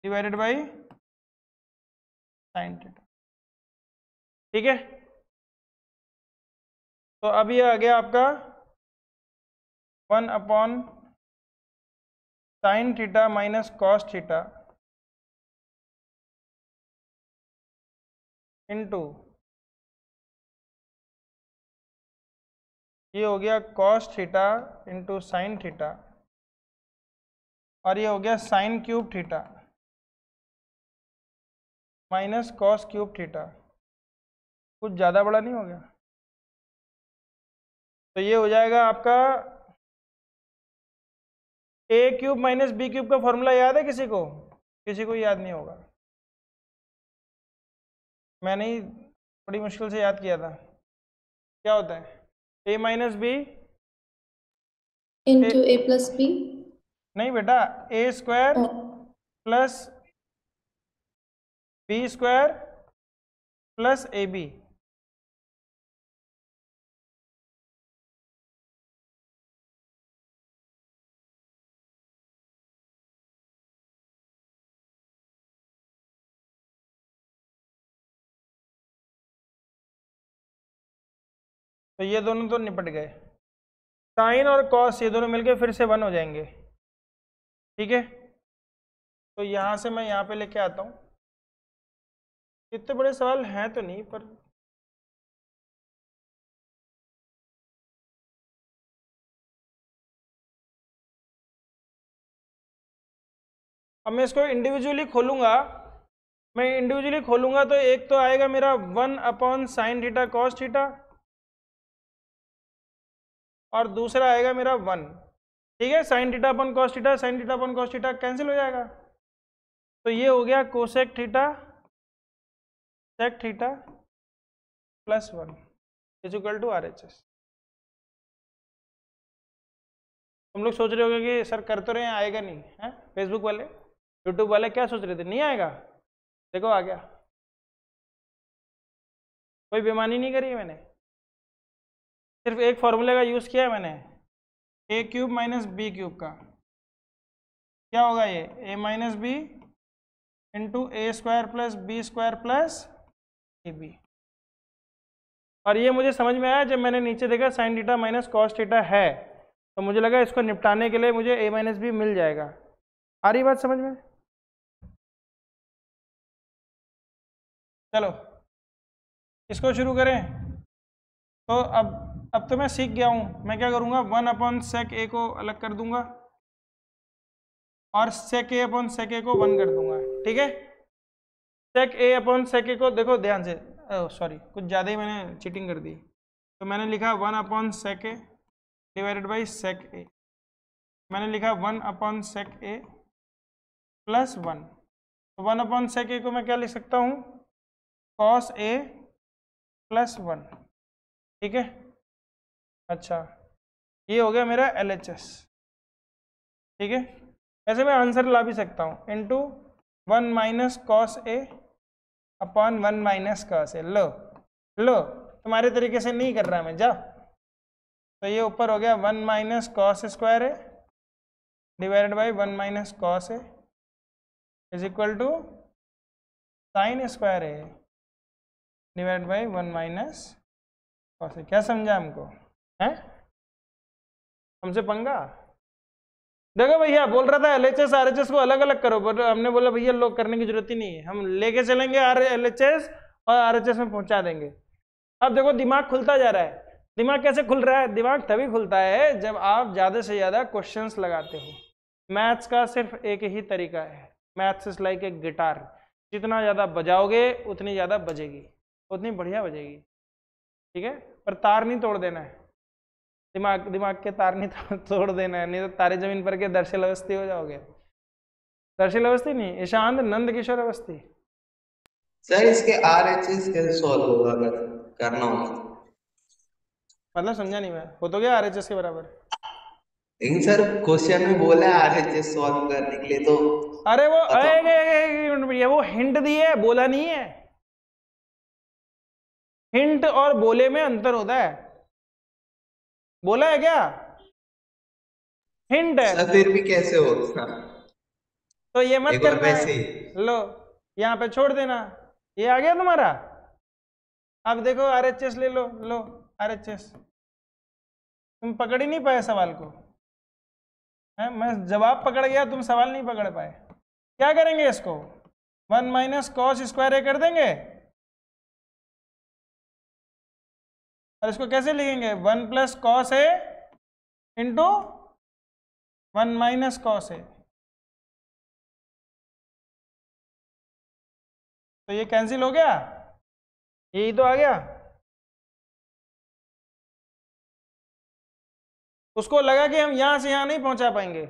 divided by sine theta. ठीक है, तो अब ये आ गया आपका 1/sin theta minus cos theta into ये हो गया cos theta into sine theta, और ये हो गया sine cube theta minus cos cube theta. कुछ ज़्यादा बड़ा नहीं हो गया? तो ये हो जाएगा आपका ए क्यूब माइनस बी क्यूब का फॉर्मूला याद है किसी को? किसी को याद नहीं होगा, मैंने ही बड़ी मुश्किल से याद किया था। क्या होता है? A minus B into A plus B. नहीं बेटा, A square plus B square plus A B. तो ये दोनों तो निपट गए, साइन और कॉस ये दोनों मिलके फिर से 1 हो जाएंगे। ठीक है, तो यहाँ से मैं यहाँ पे लेके आता हूँ। इतने बड़े सवाल हैं तो नहीं, पर अब मैं इसको इंडिविजुअली खोलूंगा। मैं इंडिविजुअली खोलूंगा तो एक तो आएगा मेरा 1/sin थीटा कॉस थीटा, और दूसरा आएगा मेरा 1। ठीक है, sine theta upon cos theta, sine theta upon cos theta cancel हो जाएगा। तो ये हो गया cosec theta sec theta plus 1 is equal to RHS। तुम लोग सोच रहे होगे कि सर कर तो रहे हैं, आएगा नहीं है? फेसबुक वाले, यूट्यूब वाले क्या सोच रहे थे, नहीं आएगा? देखो आ गया, कोई बेईमानी नहीं करी है मैंने, सिर्फ एक फॉर्मूले का यूज़ किया है मैंने, A cube minus B cube का। क्या होगा ये? A minus B into A square plus B square plus A B. और ये मुझे समझ में आया जब मैंने नीचे देखा sign theta minus cos theta है, तो मुझे लगा इसको निपटाने के लिए मुझे ए माइनस बी मिल जाएगा। आ रही बात समझ में? चलो इसको शुरू करें। तो अब तो मैं सीख गया हूँ, मैं क्या करूँगा, 1/sec a को अलग कर दूंगा और sec a को 1 कर दूंगा। ठीक है, sec a को देखो ध्यान से, सॉरी कुछ ज़्यादा ही मैंने चीटिंग कर दी। तो मैंने लिखा 1/sec a divided by sec a, मैंने लिखा 1/sec a प्लस 1। तो 1/sec a को मैं क्या लिख सकता हूँ, cos a प्लस 1। ठीक है, अच्छा ये हो गया मेरा LHS। ठीक है, ऐसे मैं आंसर ला भी सकता हूँ, इंटू 1 माइनस कॉस ए अपॉन 1 माइनस कॉस ए। लो तुम्हारे तरीके से नहीं कर रहा मैं, जाओ। तो ये ऊपर हो गया 1 minus cos square A divided by 1 minus cos A is equal to sine square A divide by 1 minus cos A. क्या समझा हमको है? हमसे पंगा? देखो भैया बोल रहा था LHS RHS को अलग अलग करो, पर हमने बोला भैया लोग करने की जरूरत ही नहीं है, हम लेके चलेंगे LHS और RHS में पहुंचा देंगे। अब देखो दिमाग खुलता जा रहा है, दिमाग कैसे खुल रहा है? दिमाग तभी खुलता है जब आप ज़्यादा से ज़्यादा क्वेश्चंस लगाते हो। मैथ्स का सिर्फ एक ही तरीका है, maths is like a guitar, जितना ज़्यादा बजाओगे उतनी ज़्यादा बजेगी, उतनी बढ़िया बजेगी, ठीक है? पर तार नहीं तोड़ देना है, दिमाग के तार नहीं तोड़ देना है, नहीं तो तारे जमीन पर के दर्शिल अवस्थी हो जाओगे। दर्शिल अवस्थी नहीं, ईशान नंद किशोर अवस्थी। सर इसके RHS कैसे सॉल्व होगा अगर करना होगा तो? मतलब समझा नहीं मैं, हो तो गया RHS के बराबर। लेकिन सर क्वेश्चन में बोला है RHS सॉल्व करने के लिए, तो अरे वो पता वो हिंट दी है, बोला नहीं है। हिंट और बोले में अंतर होता है। बोला है क्या? हिंट है। सर फिर भी कैसे होगा? तो ये मत एक बार करना वैसे है, ही। लो यहाँ पे छोड़ देना। ये आ गया तुम्हारा। अब देखो RHS ले लो, लो RHS। तुम पकड़ ही नहीं पाए सवाल को, है? मैं जवाब पकड़ गया, तुम सवाल नहीं पकड़ पाए। क्या करेंगे इसको? 1 माइनस कॉस स्क्वायर ए कर देंगे, और इसको कैसे लिखेंगे? 1 plus cos A into 1 minus cos A. तो ये कैंसिल हो गया, यही तो आ गया। उसको लगा कि हम यहां से यहां नहीं पहुंचा पाएंगे,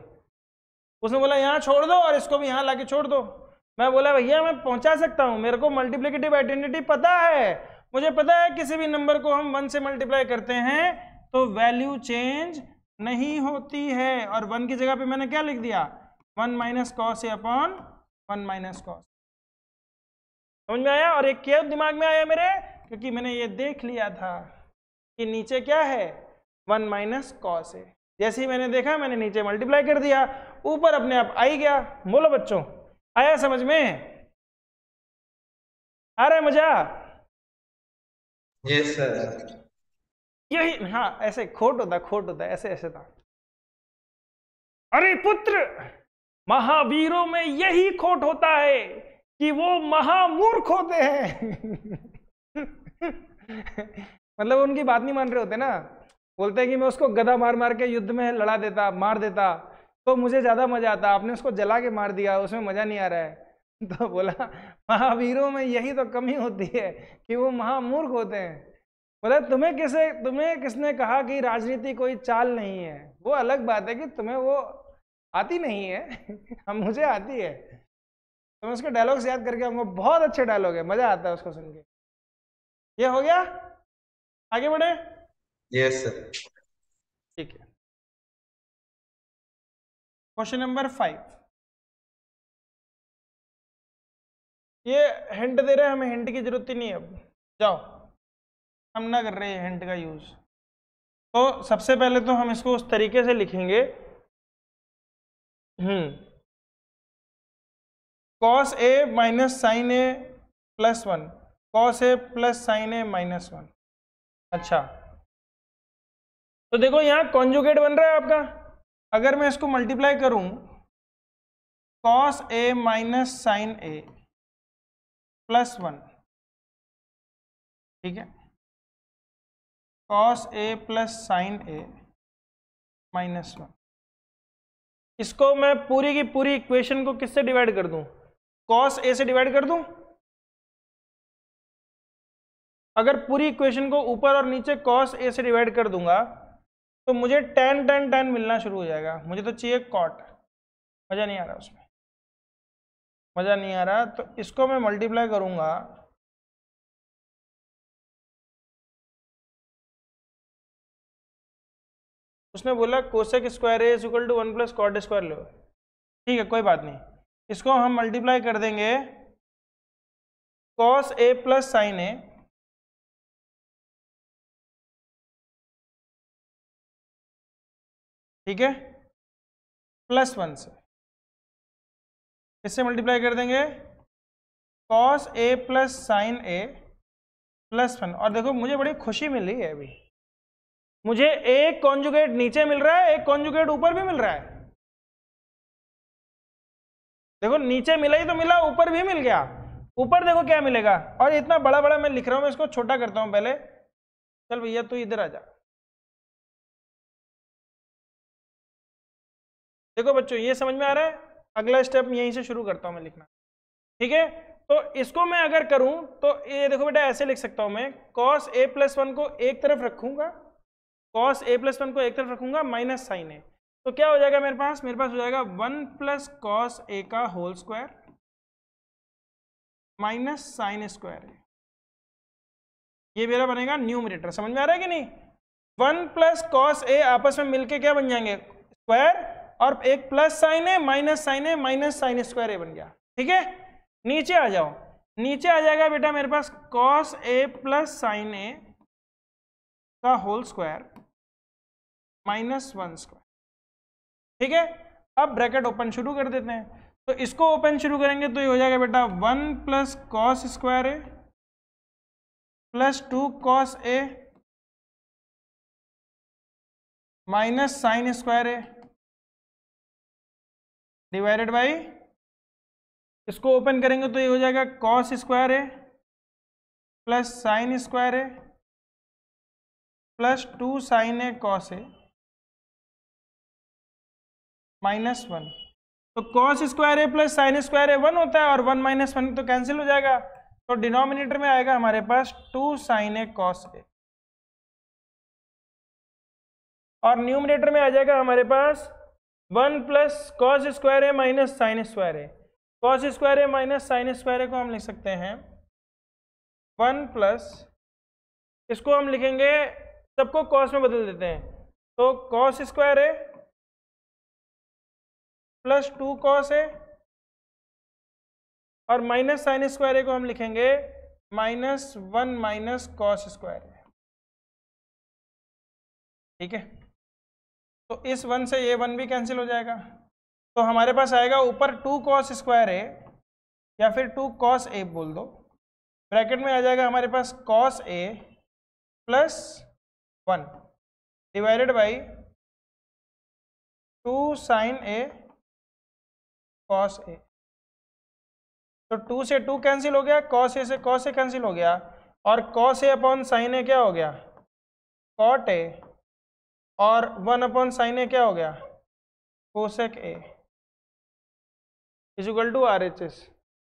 उसने बोला यहां छोड़ दो और इसको भी यहां लाके छोड़ दो। मैं बोला भैया मैं पहुंचा सकता हूं, मेरे को मल्टीप्लिकेटिव आइडेंटिटी पता है, मुझे पता है किसी भी नंबर को हम 1 से मल्टीप्लाई करते हैं तो वैल्यू चेंज नहीं होती है। और 1 की जगह पे मैंने क्या लिख दिया? 1 माइनस कॉस ए अपॉन 1 माइनस कॉस। समझ में आया? और एक क्या दिमाग में आया मेरे, क्योंकि मैंने ये देख लिया था कि नीचे क्या है, 1 माइनस कॉस ए। जैसे ही मैंने देखा मैंने नीचे मल्टीप्लाई कर दिया, ऊपर अपने आप आ ही गया। बोलो बच्चों, आया समझ में? आ रहा है मजा? Yes sir. यही, हाँ ऐसे खोट होता है, ऐसे ऐसे था। अरे पुत्र, महावीरों में यही खोट होता है कि वो महामूर्ख होते हैं। मतलब उनकी बात नहीं मान रहे होते ना, बोलते हैं कि मैं उसको गदा मार मार के युद्ध में लड़ा देता, मार देता तो मुझे ज्यादा मजा आता, आपने उसको जला के मार दिया, उसमें मजा नहीं आ रहा है। तो बोला महावीरों में यही तो कमी होती है कि वो महामूर्ख होते हैं। बोला तुम्हें किसने कहा कि राजनीति कोई चाल नहीं है? वो अलग बात है कि तुम्हें वो आती नहीं है। हम मुझे आती है। तो मैं उसके डायलॉग्स याद करके आऊंगा, बहुत अच्छे डायलॉग है, मजा आता है उसको सुन के। ये हो गया, आगे बढ़े। Yes sir. ठीक है, क्वेश्चन नंबर 5। ये हिंट दे रहे हैं, हमें हिंट की जरूरत ही नहीं है। अब जाओ, हम ना कर रहे हैं हिंट का यूज। तो सबसे पहले तो हम इसको उस तरीके से लिखेंगे, cos A minus sine A plus 1, cos A plus sine A minus 1। अच्छा, तो देखो यहाँ कॉन्जुगेट बन रहा है आपका। अगर मैं इसको मल्टीप्लाई करूं, cos A minus sine A plus 1, ठीक है, cos A plus sine A minus 1। इसको मैं पूरी की पूरी इक्वेशन को किससे डिवाइड कर दूं? कॉस ए से डिवाइड कर दूं। अगर पूरी इक्वेशन को ऊपर और नीचे कॉस ए से डिवाइड कर दूंगा तो मुझे tan tan tan मिलना शुरू हो जाएगा। मुझे तो चाहिए कॉट, मजा नहीं आ रहा उसमें, मजा नहीं आ रहा। तो इसको मैं मल्टीप्लाई करूंगा, उसने बोला cosec square A equal to 1 plus cot square लो। ठीक है, कोई बात नहीं, इसको हम मल्टीप्लाई कर देंगे कॉस ए प्लस साइन ए, ठीक है, प्लस 1 से। इससे मल्टीप्लाई कर देंगे cos A plus sine A plus 1। और देखो मुझे बड़ी खुशी मिल रही है अभी, मुझे एक कॉन्जुगेट नीचे मिल रहा है, एक कॉन्जुगेट ऊपर भी मिल रहा है। देखो नीचे मिला ही तो मिला, ऊपर भी मिल गया। ऊपर देखो क्या मिलेगा, और इतना बड़ा बड़ा मैं लिख रहा हूं, मैं इसको छोटा करता हूं पहले। चल भैया तू इधर आ जा, देखो बच्चों ये समझ में आ रहा है, अगला स्टेप यहीं से शुरू करता हूं मैं लिखना, ठीक है। तो इसको मैं अगर करूं तो ये देखो बेटा ऐसे लिख सकता हूं मैं, cos a प्लस 1 को एक तरफ रखूंगा, cos a प्लस 1 को एक तरफ रखूंगा माइनस साइन ए, तो क्या हो जाएगा मेरे पास हो जाएगा 1 प्लस कॉस ए का whole square minus sine square A, ये मेरा बनेगा न्यूमरेटर। समझ में आ रहा है कि नहीं? 1 प्लस कॉस ए आपस में मिलके क्या बन जाएंगे, स्क्वायर, और एक plus sine A minus sine square ए बन गया, ठीक है। नीचे आ जाओ, नीचे आ जाएगा बेटा मेरे पास कॉस ए प्लस साइन ए का होल स्क्वायर माइनस 1 स्क्वायर, ठीक है। अब ब्रैकेट ओपन शुरू कर देते हैं, तो इसको ओपन शुरू करेंगे तो ये हो जाएगा बेटा 1 plus cos square A plus 2 cos A minus sine square A divided by, इसको ओपन करेंगे तो ये हो जाएगा cos square A plus sine square A plus 2 sine A cos A minus 1। तो cos square A plus sine square A 1 होता है और 1 माइनस 1 तो कैंसिल हो जाएगा, तो डिनोमिनेटर में आएगा हमारे पास 2 साइन ए कॉस ए, और न्यूमरेटर में आ जाएगा हमारे पास 1 plus cos square A minus sine square A. Cos square A minus sine square ए को हम लिख सकते हैं 1 प्लस, इसको हम लिखेंगे, सबको कॉस में बदल देते हैं, तो cos square A plus 2 cos A, और माइनस साइन स्क्वायर ए को हम लिखेंगे minus 1 minus cos square A, ठीक है। तो इस 1 से ये 1 भी कैंसिल हो जाएगा, तो हमारे पास आएगा ऊपर 2 कॉस स्क्वायर ए या फिर 2 कॉस ए बोल दो, ब्रैकेट में आ जाएगा हमारे पास cos A plus 1 divided by 2 sine A cos A. तो 2 से 2 कैंसिल हो गया, कॉस ए से कॉस ए कैंसिल हो गया, और कॉस ए अपॉन साइन ए क्या हो गया, कॉट ए, और 1 अपॉन साइन ए क्या हो गया, cosec A is equal to RHS।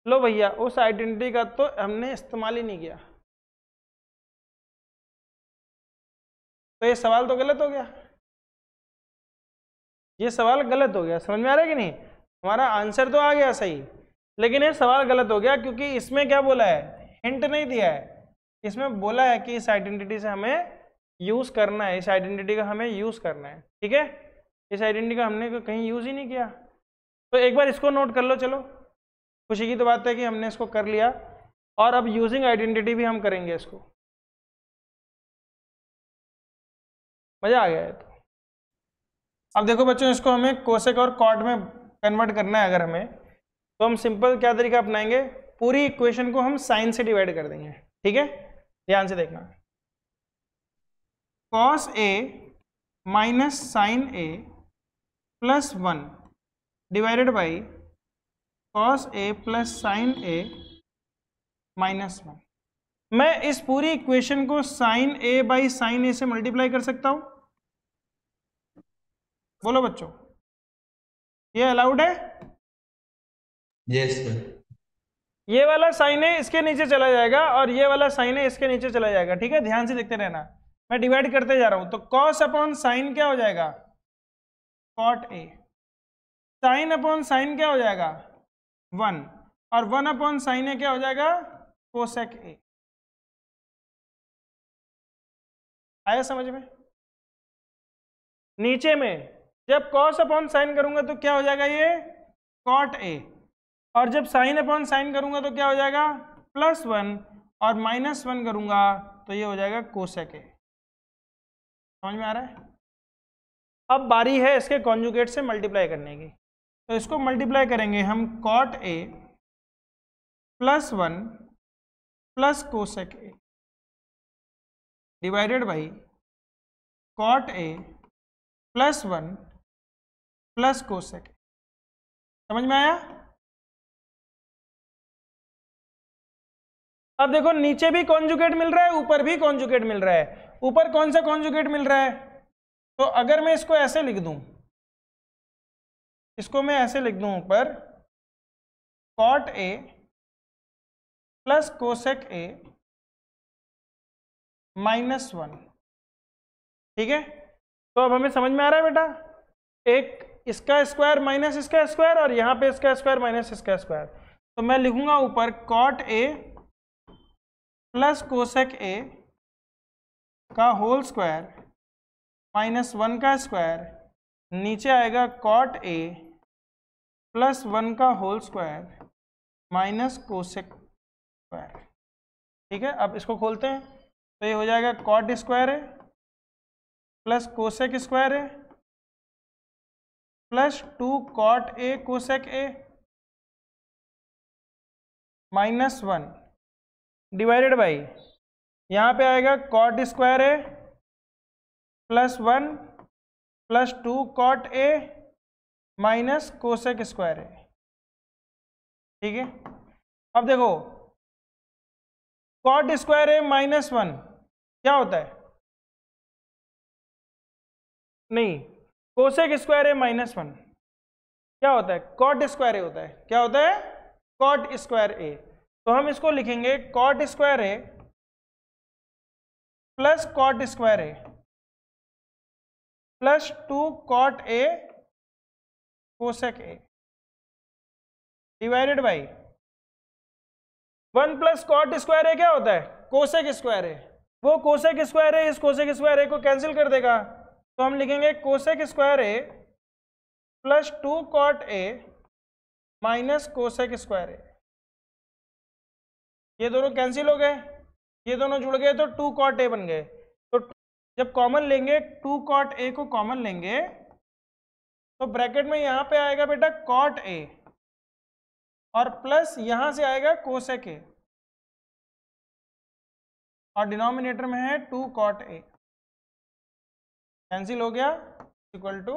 लो भैया उस आइडेंटिटी का तो हमने इस्तेमाल ही नहीं किया, तो ये सवाल तो गलत हो गया, ये सवाल गलत हो गया। समझ में आ रहा है कि नहीं? हमारा आंसर तो आ गया सही, लेकिन ये सवाल गलत हो गया क्योंकि इसमें क्या बोला है, हिंट नहीं दिया है, इसमें बोला है कि इस आइडेंटिटी से हमें यूज करना है, इस आइडेंटिटी का हमें यूज करना है, ठीक है। इस आइडेंटिटी का हमने कहीं यूज ही नहीं किया, तो एक बार इसको नोट कर लो। चलो खुशी की तो बात है कि हमने इसको कर लिया, और अब यूजिंग आइडेंटिटी भी हम करेंगे इसको, मजा आ गया है। तो अब देखो बच्चों, इसको हमें कोसेक और कॉट में कन्वर्ट करना है अगर हमें, तो हम सिंपल क्या तरीका अपनाएंगे, पूरी इक्वेशन को हम साइन से डिवाइड कर देंगे, ठीक है। ध्यान से देखना, cos A minus sine A plus 1 divided by cos A plus sine A minus 1। मैं इस पूरी इक्वेशन को sine A by sine A से मल्टीप्लाई कर सकता हूं, बोलो बच्चों, ये अलाउड है? Yes sir. ये वाला साइन ए इसके नीचे चला जाएगा और ये वाला साइन ए इसके नीचे चला जाएगा, ठीक है। ध्यान से देखते रहना, मैं डिवाइड करते जा रहा हूं, तो कॉस अपॉन साइन क्या हो जाएगा, cot A, sine upon sine क्या हो जाएगा 1, और 1 अपॉन साइन ए क्या हो जाएगा, कोसेक ए। आया समझ में? नीचे में जब कॉस अपॉन साइन करूंगा तो क्या हो जाएगा, ये कॉट ए, और जब साइन अपॉन साइन करूंगा तो क्या हो जाएगा, +1, और -1 करूंगा तो ये हो जाएगा कोसेक ए। समझ में आ रहा है? अब बारी है इसके कॉन्जुगेट से मल्टीप्लाई करने की, तो इसको मल्टीप्लाई करेंगे हम, cot A +1 plus cosec A divided by cot A +1 plus cosec A. समझ में आया? अब देखो नीचे भी कॉन्जुगेट मिल रहा है, ऊपर भी कॉन्जुगेट मिल रहा है। ऊपर कौन सा कॉन्जुगेट मिल रहा है, तो अगर मैं इसको ऐसे लिख दूं, इसको मैं ऐसे लिख दूं ऊपर cot A plus cosec A -1, ठीक है। तो अब हमें समझ में आ रहा है बेटा, एक इसका स्क्वायर माइनस इसका स्क्वायर और यहाँ पे इसका स्क्वायर माइनस इसका स्क्वायर। तो मैं लिखूंगा ऊपर cot A plus cosec A का होल स्क्वायर -1 का स्क्वायर, नीचे आएगा कॉट ए प्लस 1 का whole square minus cosec square, ठीक है। अब इसको खोलते हैं तो ये हो जाएगा कॉट स्क्वायर है प्लस कोसेक स्क्वायर है plus 2 cot A cosec A -1 divided by, यहाँ पे आएगा cot square A plus 1 plus 2 cot A minus cosec square A, ठीक है। अब देखो कॉट स्क्वायर ए -1 क्या होता है, नहीं कोसेक स्क्वायर ए -1 क्या होता है, कॉट स्क्वायर ए होता है। क्या होता है, कॉट स्क्वायर ए। तो हम इसको लिखेंगे cot square A plus cot square A plus 2 cot A cosec A divided by 1 plus cot square A क्या होता है, कोसेक स्क्वायर ए। वो कोसेक स्क्वायर ए इस कोसेक स्क्वायर ए को कैंसिल कर देगा, तो हम लिखेंगे cosec square A plus 2 cot A minus cosec square A. ये दोनों कैंसिल हो गए, ये दोनों जुड़ गए तो 2 कॉट ए बन गए। तो जब कॉमन लेंगे 2 कॉट ए को कॉमन लेंगे तो ब्रैकेट में यहाँ पे आएगा बेटा कॉट ए और प्लस यहाँ से आएगा कोसेक ए और डिनोमिनेटर में है 2 कॉट ए, कैंसिल हो गया इक्वल टू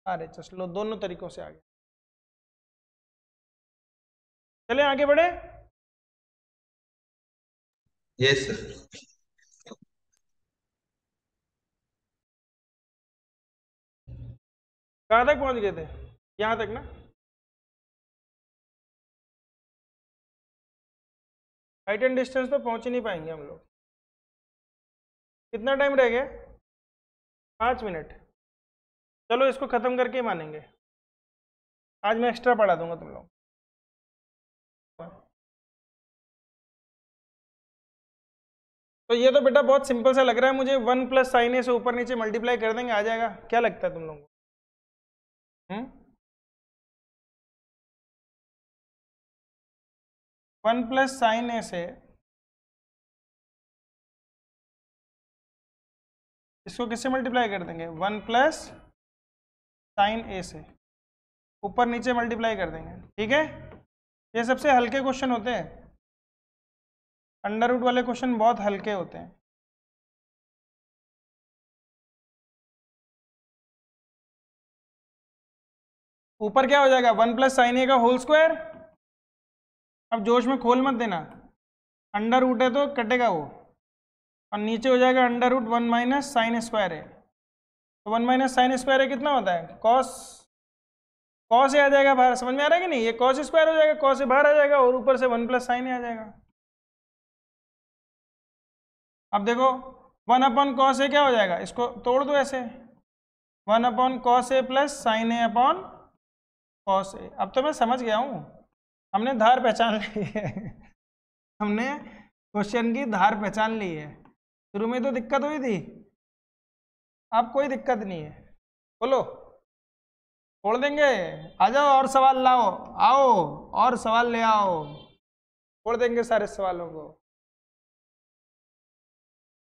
RHS। लो दोनों तरीकों से आ गया। चले आगे बढ़े। Yes sir. कहाँ तक पहुंच गए थे, यहाँ तक ना। हाइट एंड डिस्टेंस तो पहुंच ही नहीं पाएंगे हम लोग। कितना टाइम रह गया, 5 मिनट। चलो इसको खत्म करके ही मानेंगे, आज मैं एक्स्ट्रा पढ़ा दूंगा तुम लोग। तो ये तो बेटा बहुत सिंपल सा लग रहा है मुझे, 1 प्लस साइन ए से ऊपर नीचे मल्टीप्लाई कर देंगे आ जाएगा। क्या लगता है तुम लोगों को? 1 प्लस साइन ए से इसको किससे मल्टीप्लाई कर देंगे, 1 प्लस साइन ए से ऊपर नीचे मल्टीप्लाई कर देंगे, ठीक है। ये सबसे हल्के क्वेश्चन होते हैं, अंडर रूट वाले क्वेश्चन बहुत हल्के होते हैं। ऊपर क्या हो जाएगा, 1 प्लस साइन ए का होल स्क्वायर। अब जोश में खोल मत देना, अंडर रूट है तो कटेगा वो, और नीचे हो जाएगा under root 1 minus sine square है। तो 1 माइनस साइन स्क्वायर है कितना होता है, कॉस। कॉस ए आ जाएगा बाहर, समझ में आ रहा है कि नहीं, ये कॉस स्क्वायर हो जाएगा, कॉस ए बाहर आ जाएगा और ऊपर से 1 प्लस साइन ए आ जाएगा। अब देखो 1 अपॉन कॉस ए क्या हो जाएगा, इसको तोड़ दो ऐसे, 1 upon cos A plus sine A upon cos A. अब तो मैं समझ गया हूँ, हमने धार पहचान ली है हमने क्वेश्चन की धार पहचान ली है। शुरू में तो दिक्कत हुई थी, अब कोई दिक्कत नहीं है। बोलो, छोड़ देंगे, आ जाओ और सवाल लाओ, आओ और सवाल ले आओ, छोड़ देंगे सारे सवालों को।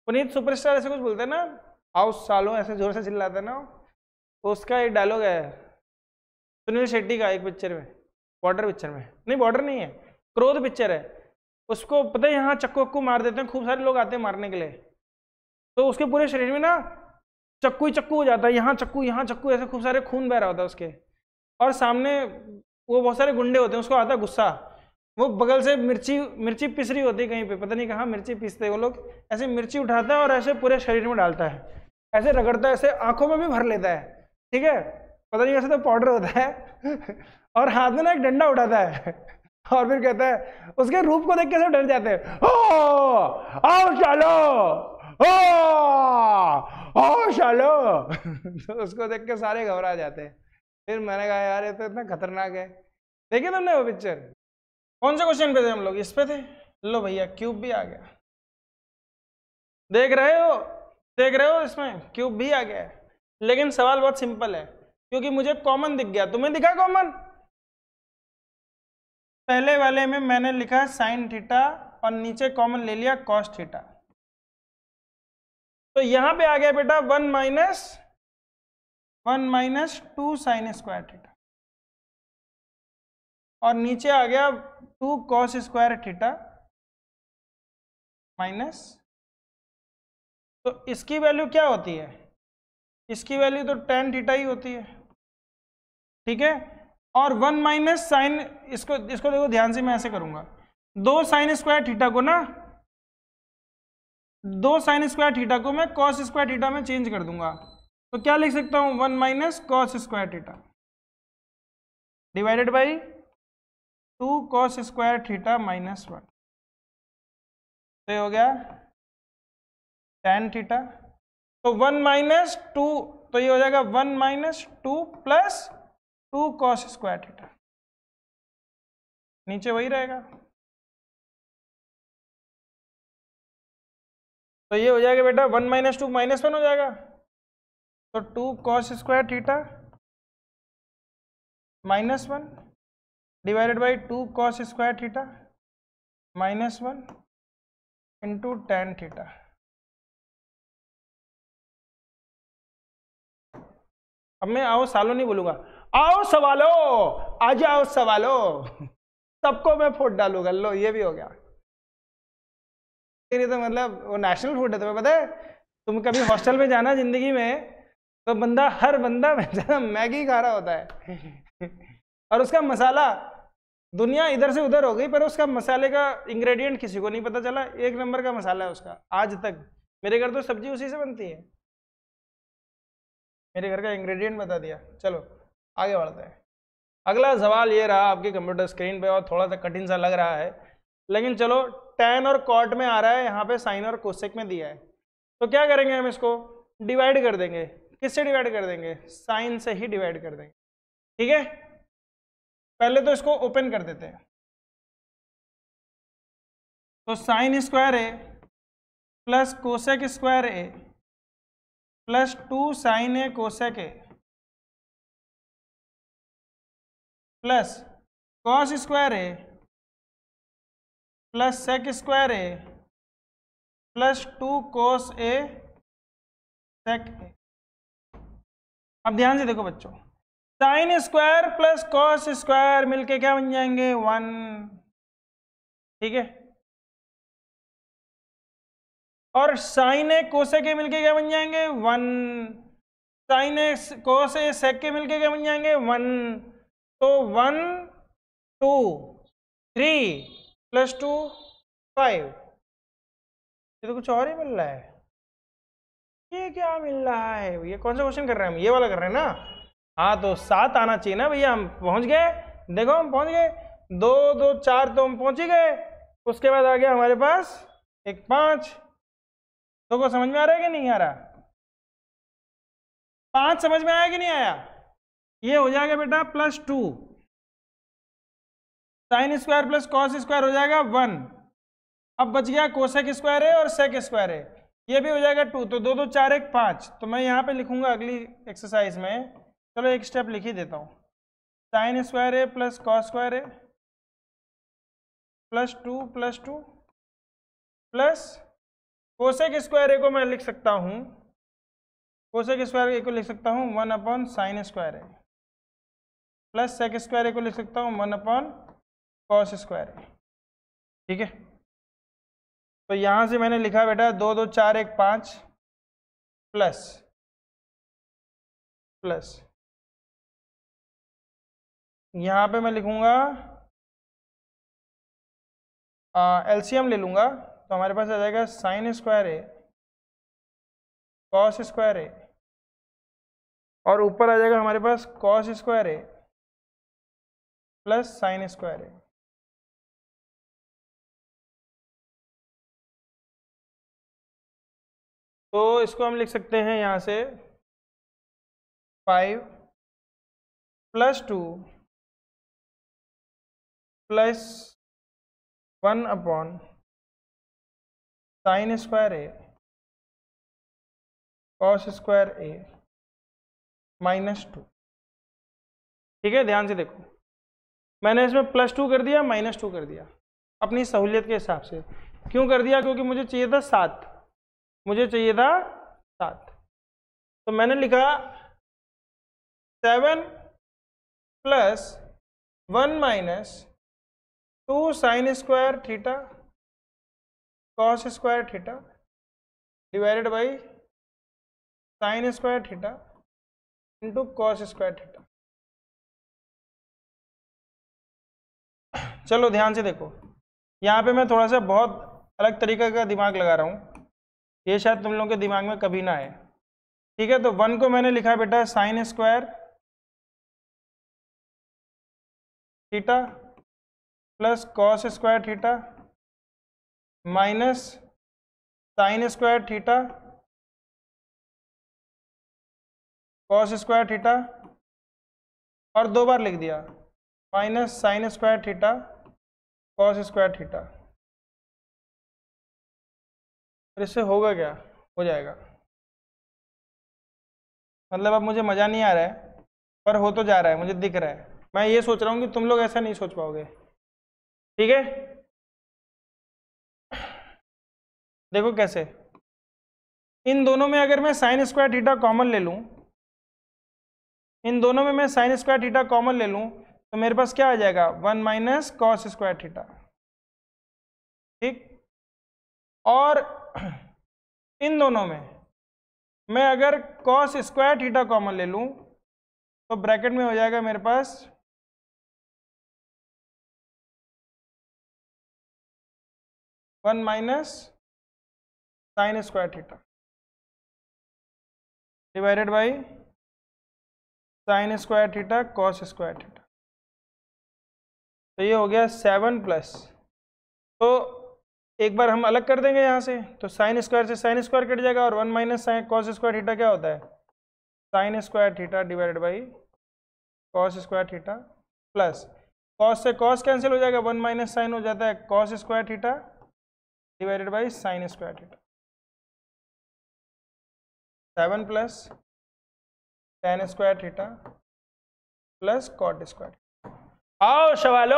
पुनीत सुपरस्टार ऐसे कुछ बोलते हैं ना, आओ सालों, ऐसे जोर से चिल्लाते हैं ना, तो उसका एक डायलॉग है सुनील शेट्टी का एक पिक्चर में, बॉर्डर पिक्चर में, नहीं बॉर्डर नहीं है, क्रोध पिक्चर है। उसको पता है यहाँ चक्कू वक्कू मार देते हैं, खूब सारे लोग आते हैं मारने के लिए, तो उसके पूरे शरीर में ना चक्कू ही चक्कू हो जाता है, यहाँ चक्कू, ऐसे खूब सारे खून बह रहा होता है उसके, और सामने वो बहुत सारे गुंडे होते हैं, उसको आता है गुस्सा, वो बगल से मिर्ची पिस रही होती है कहीं पे, पता नहीं कहाँ मिर्ची पीसते हैं वो लोग, ऐसे मिर्ची उठाता है और ऐसे पूरे शरीर में डालता है, ऐसे रगड़ता है, ऐसे आंखों में भी भर लेता है, ठीक है। पता नहीं, वैसे तो पाउडर होता है और हाथ में ना एक डंडा उठाता है और फिर कहता है, उसके रूप को देख के सब डर जाते हैं, ओ आओ चलो, ओ चलो तो उसको देख के सारे घबरा जाते हैं। फिर मैंने कहा यार ये तो इतना खतरनाक है। देखिए तुमने वो पिक्चर? कौन से क्वेश्चन पे थे हम लोग? इस पे थे। लो भैया क्यूब भी आ गया, देख रहे हो, देख रहे हो, इसमें क्यूब भी आ गया है। लेकिन सवाल बहुत सिंपल है, क्योंकि मुझे कॉमन दिख गया। तुम्हें दिखा कॉमन? पहले वाले में मैंने लिखा साइन थीटा और नीचे कॉमन ले लिया कॉस थीटा, तो यहां पे आ गया बेटा 1 माइनस 2 साइन स्क्वायर थीटा, और नीचे आ गया 2 कॉस स्क्वायर थीटा माइनस, तो इसकी वैल्यू क्या होती है? इसकी वैल्यू तो tan थीटा ही होती है, ठीक है। और 1 माइनस साइन, इसको देखो ध्यान से, मैं ऐसे करूंगा, 2 साइन स्क्वायर थीटा को ना, 2 साइन स्क्वायर थीटा को मैं कॉस स्क्वायर थीटा में चेंज कर दूंगा, तो क्या लिख सकता हूं? 1 minus cos square theta divided by 2 cos square theta minus 1, तो ये हो गया tan थीटा। तो 1 माइनस 2, तो ये हो जाएगा 1 minus 2 plus 2 cos square theta, नीचे वही रहेगा, तो ये हो जाएगा बेटा 1 माइनस 2 माइनस 1 हो जाएगा, तो 2 cos square theta minus 1 divided by 2 cos square theta minus 1 into tan theta. अब मैं आओ सालो नहीं बोलूंगा, आओ सवालो, आ जाओ सवालो, सबको मैं फूट डालूंगा। लो ये भी हो गया। तो मतलब वो नेशनल फूड है, तुम्हें पता है? तुम कभी हॉस्टल में जाना जिंदगी में, तो हर बंदा मैगी खा रहा होता है और उसका मसाला, दुनिया इधर से उधर हो गई पर उसका मसाले का इंग्रेडिएंट किसी को नहीं पता चला। 1 नंबर का मसाला है उसका आज तक। मेरे घर तो सब्जी उसी से बनती है, मेरे घर का इंग्रेडिएंट बता दिया। चलो आगे बढ़ते हैं। अगला सवाल ये रहा आपकी कंप्यूटर स्क्रीन पे, और थोड़ा सा कठिन सा लग रहा है, लेकिन चलो tan और cot में आ रहा है, यहाँ पे साइन और कोसेक में दिया है, तो क्या करेंगे हम? इसको डिवाइड कर देंगे। किससे डिवाइड कर देंगे? साइन से ही डिवाइड कर देंगे, ठीक है। पहले तो इसको ओपन कर देते हैं, तो sine square A plus cosec square A plus 2 sine A cosec A plus cos square A plus sec square A plus 2 cos A sec A. अब ध्यान से देखो बच्चों, sine square plus cos square मिलके क्या बन जाएंगे? 1, ठीक है। और साइन ए कोसेक ए मिलके क्या बन जाएंगे? 1। साइन ए कोस ए सेक के मिलके क्या बन जाएंगे? 1। तो 1 2 3 प्लस 2 5। ये तो कुछ और ही मिल रहा है। ये क्या मिल रहा है? ये कौन सा क्वेश्चन कर रहे हैं हम? ये वाला कर रहे हैं ना? हाँ, तो 7 आना चाहिए ना भैया। हम पहुंच गए, देखो हम पहुंच गए। 2 2 4 तो हम पहुंच ही गए। उसके बाद आ गया हमारे पास एक 5। तो को समझ में आ रहा है कि नहीं आ रहा? 5 समझ में आया कि नहीं आया? ये हो जाएगा बेटा plus 2 sign square plus cos square हो जाएगा 1। अब बच गया कोसेक स्क्वायर है और सेक स्क्वायर है, ये भी हो जाएगा 2। तो 2 2 4 1 5। तो मैं यहाँ पे लिखूंगा अगली एक्सरसाइज में, चलो एक स्टेप लिख ही देता हूँ। साइन स्क्वायर है प्लस कॉस स्क्वायर है प्लस 2 प्लस कोसेक स्क्वायर ए को मैं लिख सकता हूँ, कोसेक स्क्वायर ए को लिख सकता हूँ 1 upon sign square A plus sec square ए को लिख सकता हूँ 1 अपॉन कॉस स्क्वायर ए, ठीक है। तो यहाँ से मैंने लिखा बेटा 2 2 4 1 5 प्लस यहाँ पे मैं लिखूंगा एलसीएम ले लूंगा, तो हमारे पास आ जाएगा साइन स्क्वायर ए कॉस स्क्वायर ए और ऊपर आ जाएगा हमारे पास cos square A plus sine square A. तो इसको हम लिख सकते हैं यहाँ से 5 + 2 + 1 upon sign square A cos square A -2। ठीक है, ध्यान से देखो, मैंने इसमें +2 कर दिया, -2 कर दिया अपनी सहूलियत के हिसाब से। क्यों कर दिया? क्योंकि मुझे चाहिए था 7, मुझे चाहिए था 7। तो मैंने लिखा 7 + 1 - 2 sign square theta cos square theta divided by sine square theta into cos square theta. चलो ध्यान से देखो, यहाँ पे मैं थोड़ा सा बहुत अलग तरीके का दिमाग लगा रहा हूँ, ये शायद तुम लोगों के दिमाग में कभी ना आए। ठीक है, तो 1 को मैंने लिखा बेटा sign square theta plus cos square theta minus sine square theta cos square theta, और 2 बार लिख दिया minus sine square theta cos square theta. और इससे होगा क्या? हो जाएगा, मतलब अब मुझे मज़ा नहीं आ रहा है, पर हो तो जा रहा है, मुझे दिख रहा है। मैं ये सोच रहा हूँ कि तुम लोग ऐसा नहीं सोच पाओगे। ठीक है, देखो कैसे, इन दोनों में अगर मैं साइन स्क्वायर थीटा कॉमन ले लूँ, इन दोनों में मैं साइन स्क्वायर थीटा कॉमन ले लूँ, तो मेरे पास क्या आ जाएगा 1 - कॉस स्क्वायर थीटा। ठीक, और इन दोनों में मैं अगर कॉस स्क्वायर थीटा कॉमन ले लूँ तो ब्रैकेट में हो जाएगा मेरे पास 1 - sign square theta divided by sine square theta cos square theta. तो ये हो गया 7+, तो एक बार हम अलग कर देंगे यहाँ से, तो साइन स्क्वायर से साइन स्क्वायर कट जाएगा, और 1 - साइन कॉस स्क्वायर थीटा क्या होता है sine square theta divided by cos square theta, plus cos से कॉस कैंसिल हो जाएगा, 1 - साइन हो जाता है cos square theta divided by sine square theta. 7 + tan square theta plus cot square. आओ सवालो,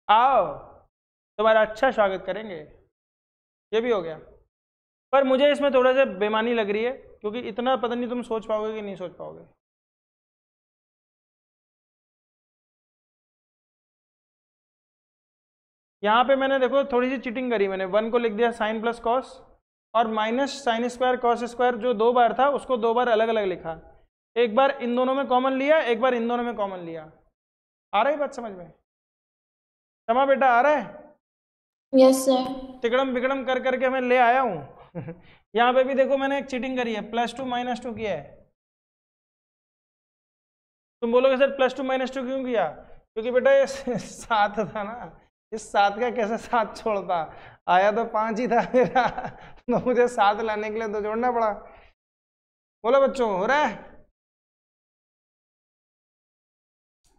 आओ, तुम्हारा अच्छा स्वागत करेंगे। ये भी हो गया, पर मुझे इसमें थोड़ा सा बेमानी लग रही है, क्योंकि इतना पता नहीं तुम सोच पाओगे कि नहीं सोच पाओगे। यहाँ पे मैंने देखो थोड़ी सी चीटिंग करी, मैंने 1 को लिख दिया साइन प्लस कॉस, और minus sine square cos square जो 2 बार था उसको 2 बार अलग अलग लिखा। एक बार इन दोनों में कॉमन लिया, एक बार इन दोनों में कॉमन लिया। आ रही बात समझ में? क्षमा बेटा, आ रहा है? Yes sir. तिकड़म बिकड़म कर करके मैं ले आया हूँ। यहाँ पे भी देखो मैंने एक चीटिंग करी है, +2 - 2 किया है। तुम बोलोगे सर +2 - 2 क्यों किया? क्योंकि बेटा ये 7 था ना, इस 7 का कैसे 7 छोड़ता, आया तो 5 ही था मेरा, तो मुझे 7 लाने के लिए तो जोड़ना पड़ा। बोलो बच्चों, हो रहा है?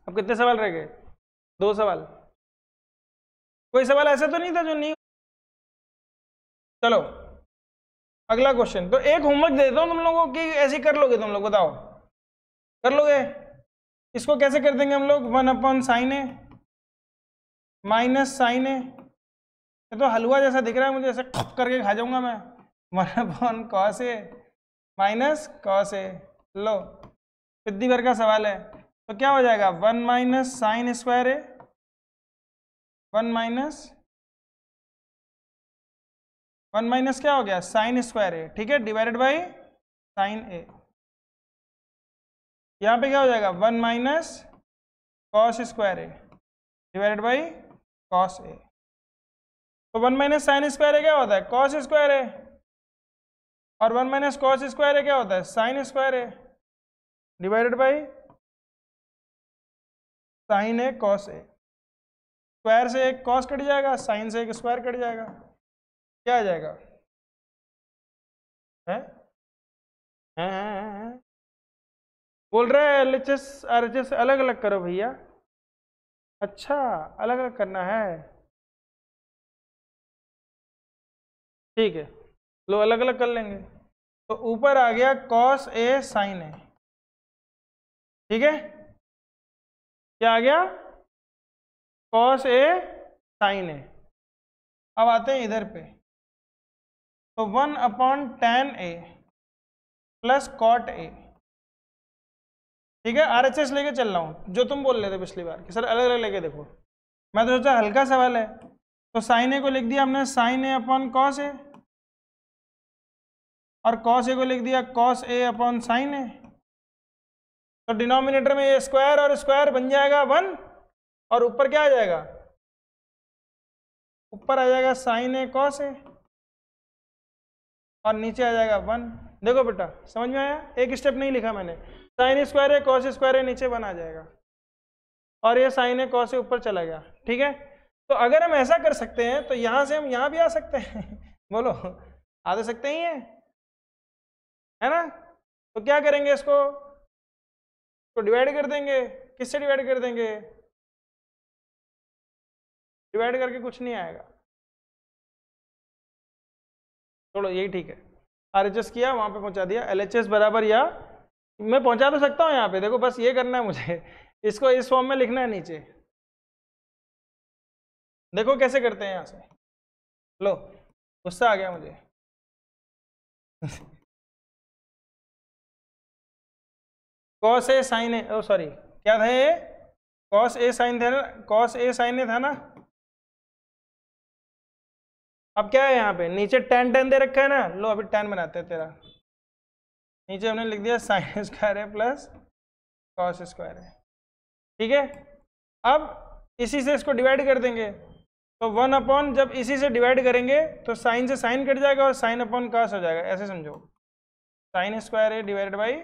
अब कितने सवाल रह गए? 2 सवाल। कोई सवाल ऐसा तो नहीं था जो नहीं? चलो अगला क्वेश्चन। तो एक होमवर्क दे देता हूं तुम लोगों की, ऐसे कर लोगे तुम लोग? बताओ कर लोगे? इसको कैसे कर देंगे हम लोग? 1/sin a माइनस साइन ए, ये तो हलवा जैसा दिख रहा है मुझे, ऐसे खप करके खा जाऊंगा मैं। 1/cos a माइनस कॉस ए। लो सिद्धि भर का सवाल है, तो क्या हो जाएगा 1 - साइन स्क्वायर ए 1 क्या हो गया साइन स्क्वायर ए, ठीक है, डिवाइडेड बाई साइन ए। यहाँ पे क्या हो जाएगा 1 - cos square A divided by cos A. तो 1 - साइन स्क्वायर ए क्या होता है कॉस स्क्वायर ए, और 1 - कॉस स्क्वायर ए क्या होता है sine square A divided by sine A cos A. Square से एक कॉस कट जाएगा, साइन से एक स्क्वायर कट जाएगा, क्या आ जाएगा? है? है? बोल रहे हैं LHS RHS अलग अलग करो भैया। अच्छा, अलग अलग करना है, ठीक है, लो अलग अलग कर लेंगे। तो ऊपर आ गया कॉस ए साइन ए, ठीक है, क्या आ गया? कॉस ए साइन ए। अब आते हैं इधर पे, तो 1/tan A plus cot A, ठीक है। RHS लेके चल रहा हूँ, जो तुम बोल रहे थे पिछली बार कि सर अलग अलग लेके देखो, मैं तो सोचा हल्का सवाल है। तो साइन ए को लिख दिया हमने sign A upon cos A, और कॉस ए को लिख दिया cos A upon sine A. तो डिनोमिनेटर में ये स्क्वायर और स्क्वायर बन जाएगा 1, और ऊपर क्या आ जाएगा? ऊपर आ जाएगा साइन ए कॉस ए, और नीचे आ जाएगा 1। देखो बेटा समझ में आया? एक स्टेप नहीं लिखा मैंने, साइन स्क्वायर ए कॉस स्क्वायर ए नीचे 1 आ जाएगा, और ये साइन ए कॉस ए ऊपर चला गया, ठीक है। तो अगर हम ऐसा कर सकते हैं तो यहाँ से हम यहाँ भी आ सकते हैं बोलो, आ तो सकते ही हैं, है ना? तो क्या करेंगे, इसको तो डिवाइड कर देंगे। किससे डिवाइड कर देंगे? डिवाइड करके कुछ नहीं आएगा, चलो यही ठीक है। RHS किया, वहां पे पहुंचा दिया, LHS बराबर, या मैं पहुंचा तो सकता हूँ यहाँ पे, देखो बस ये करना है मुझे, इसको इस फॉर्म में लिखना है नीचे। देखो कैसे करते हैं यहाँ से, लो गुस्सा आ गया मुझे cos A sign A, O sorry क्या था ये? कॉस ए साइन था ना, कॉस ए साइन ए था ना। अब क्या है यहाँ पे, नीचे tan tan दे रखा है ना, लो अभी tan बनाते हैं तेरा। नीचे हमने लिख दिया साइन स्क्वायर है प्लस कॉस स्क्वायर है, ठीक है। अब इसी से इसको डिवाइड कर देंगे, तो 1 अपॉन, जब इसी से डिवाइड करेंगे तो साइन से साइन कट जाएगा और साइन अपॉन कॉस हो जाएगा, ऐसे समझो। Sine square A divided by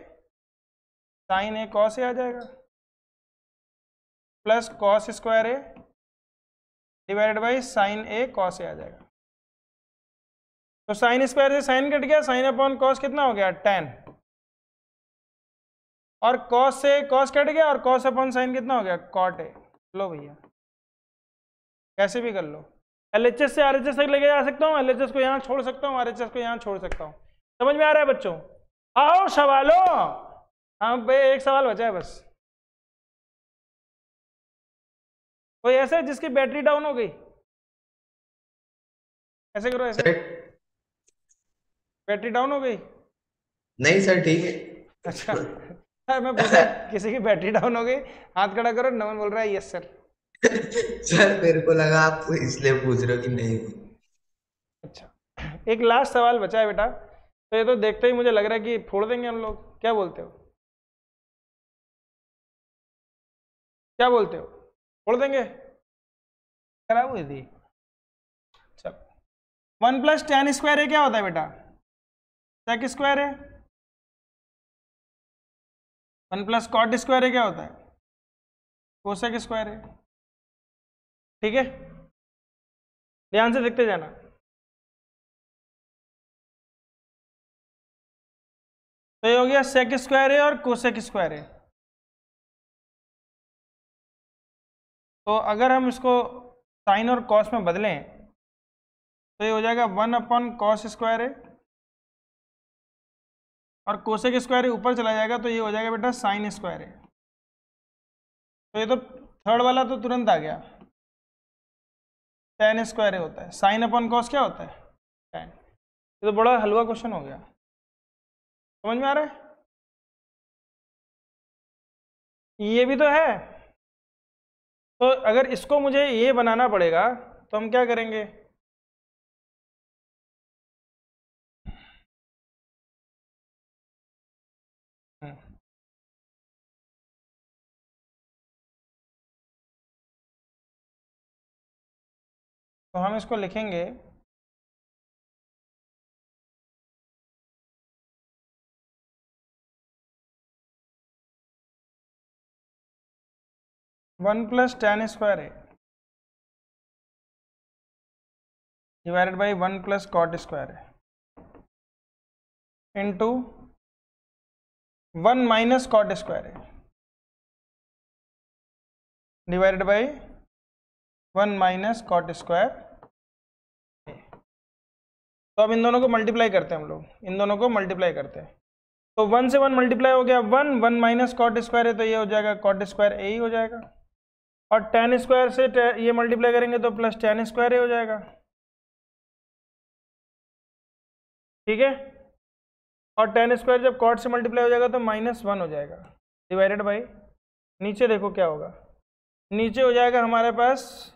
sine A cos A आ जाएगा, plus cos square A divided by sine A cos A आ जाएगा। तो साइन स्क्वायर से साइन कट गया, साइन अपॉन कॉस कितना हो गया? tan, और कॉस से कॉस कट गया, और कॉस अपॉन साइन कितना हो गया? Cot A. लो भैया कैसे भी कर लो, LHS से RHS तक लेके जा सकता हूँ, LHS को यहाँ छोड़ सकता हूँ, RHS को यहाँ छोड़ सकता हूँ। समझ में आ रहा है बच्चों? आओ सवालों, हाँ भाई एक सवाल बचा है बस। कोई ऐसा है जिसकी बैटरी डाउन हो गई? ऐसे करो, ऐसे, सर बैटरी डाउन हो गई? नहीं सर, ठीक है। अच्छा सर मैं पूछा किसी की बैटरी डाउन हो गई, हाथ खड़ा करो। नमन बोल रहा है यस सर। सर मेरे को लगा आप इसलिए पूछ रहे हो कि नहीं हुई। अच्छा एक लास्ट सवाल बचा है बेटा, तो ये तो देखते ही मुझे लग रहा है कि फोड़ देंगे हम लोग, क्या बोलते हो? क्या बोलते हो, फोड़ देंगे? खराब हुई थी। चलो 1 प्लस tan स्क्वायर है क्या होता है बेटा? सेक स्क्वायर है। 1 प्लस कॉट स्क्वायर है क्या होता है? कोसेक स्क्वायर है, ठीक है। ध्यान से देखते जाना। तो ये हो गया सेक स्क्वायर है और कोसेक स्क्वायर है। तो अगर हम इसको साइन और कॉस में बदलें तो ये हो जाएगा 1 अपॉन कॉस स्क्वायर है, और कोसेक स्क्वायर है ऊपर चला जाएगा, तो ये हो जाएगा बेटा साइन स्क्वायर है। तो ये तो थर्ड वाला तो तुरंत आ गया, tan स्क्वायर है होता है, साइन अपॉन कॉस क्या होता है? tan। ये तो बड़ा हलवा क्वेश्चन हो गया, समझ में आ रहा है? ये भी तो है। तो अगर इसको मुझे ये बनाना पड़ेगा तो हम क्या करेंगे? तो हम इसको लिखेंगे 1 plus tan square A divided by 1 plus cot square A into 1 minus cot square A divided by 1 minus cot square A. तो अब इन दोनों को मल्टीप्लाई करते हैं हम लोग, इन दोनों को मल्टीप्लाई करते हैं। तो 1 से 1 मल्टीप्लाई हो गया 1 माइनस कॉट स्क्वायर है तो ये हो जाएगा कॉट स्क्वायर ए ही हो जाएगा, और tan स्क्वायर से ये मल्टीप्लाई करेंगे तो प्लस tan स्क्वायर ए हो जाएगा, ठीक है। और tan स्क्वायर जब कॉट से मल्टीप्लाई हो जाएगा तो -1 हो जाएगा डिवाइडेड बाई, नीचे देखो क्या होगा, नीचे हो जाएगा हमारे पास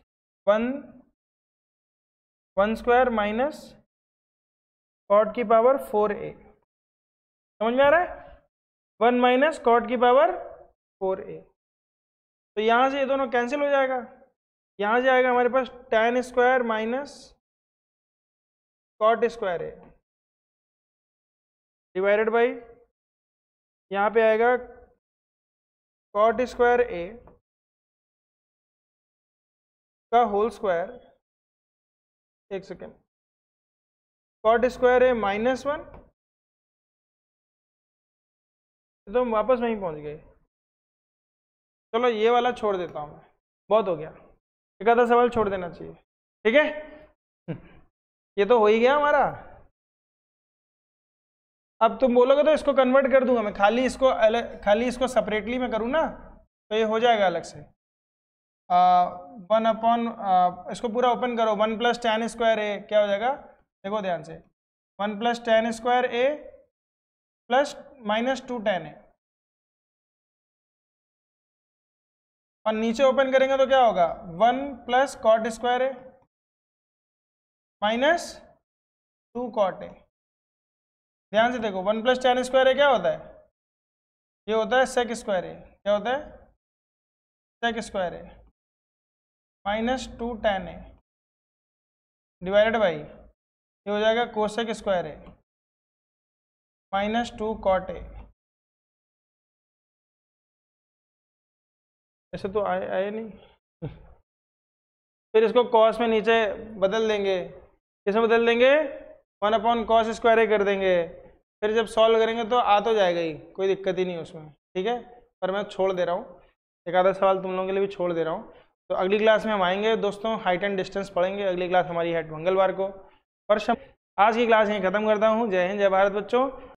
1 स्क्वायर माइनस कॉट की पावर 4a, समझ में आ रहा है, 1 माइनस कॉट की पावर 4a। तो यहाँ से ये दोनों कैंसिल हो जाएगा, यहाँ से आएगा हमारे पास tan square minus cot square A divided by, यहाँ पे आएगा कॉट स्क्वायर ए का होल स्क्वायर, एक सेकेंड, कॉट स्क्वायर ए -1, तो हम वापस वहीं पहुंच गए। चलो ये वाला छोड़ देता हूँ मैं, बहुत हो गया, एक आधा सवाल छोड़ देना चाहिए, ठीक है। ये तो हो ही गया हमारा। अब तुम बोलोगे तो इसको कन्वर्ट कर दूंगा मैं, खाली इसको सेपरेटली मैं करूँ ना तो ये हो जाएगा अलग से। 1 अपॉन इसको पूरा ओपन करो, 1 प्लस tan स्क्वायर ए क्या हो जाएगा, देखो ध्यान से, 1 plus tan square A plus -2 tan A, और नीचे ओपन करेंगे तो क्या होगा 1 plus cot square A -2 cot A. ध्यान से देखो 1 प्लस tan स्क्वायर ए क्या होता है, ये होता है सेक स्क्वायर ए, क्या होता है sec square A -2 tan A divided by, ये हो जाएगा cosec square A -2 cot A. ऐसे तो आए नहीं। फिर इसको कॉस में नीचे बदल देंगे, इसमें बदल देंगे 1 अपॉन कॉस स्क्वायर ए कर देंगे, फिर जब सॉल्व करेंगे तो आ तो जाएगा ही, कोई दिक्कत ही नहीं उसमें, ठीक है। पर मैं छोड़ दे रहा हूँ, एक आधा सवाल तुम लोगों के लिए भी छोड़ दे रहा हूँ। तो अगली क्लास में हम आएंगे दोस्तों, हाइट एंड डिस्टेंस पढ़ेंगे, अगली क्लास हमारी है मंगलवार को। पर आज की क्लास यहीं ख़त्म करता हूँ। जय हिंद, जय भारत बच्चों।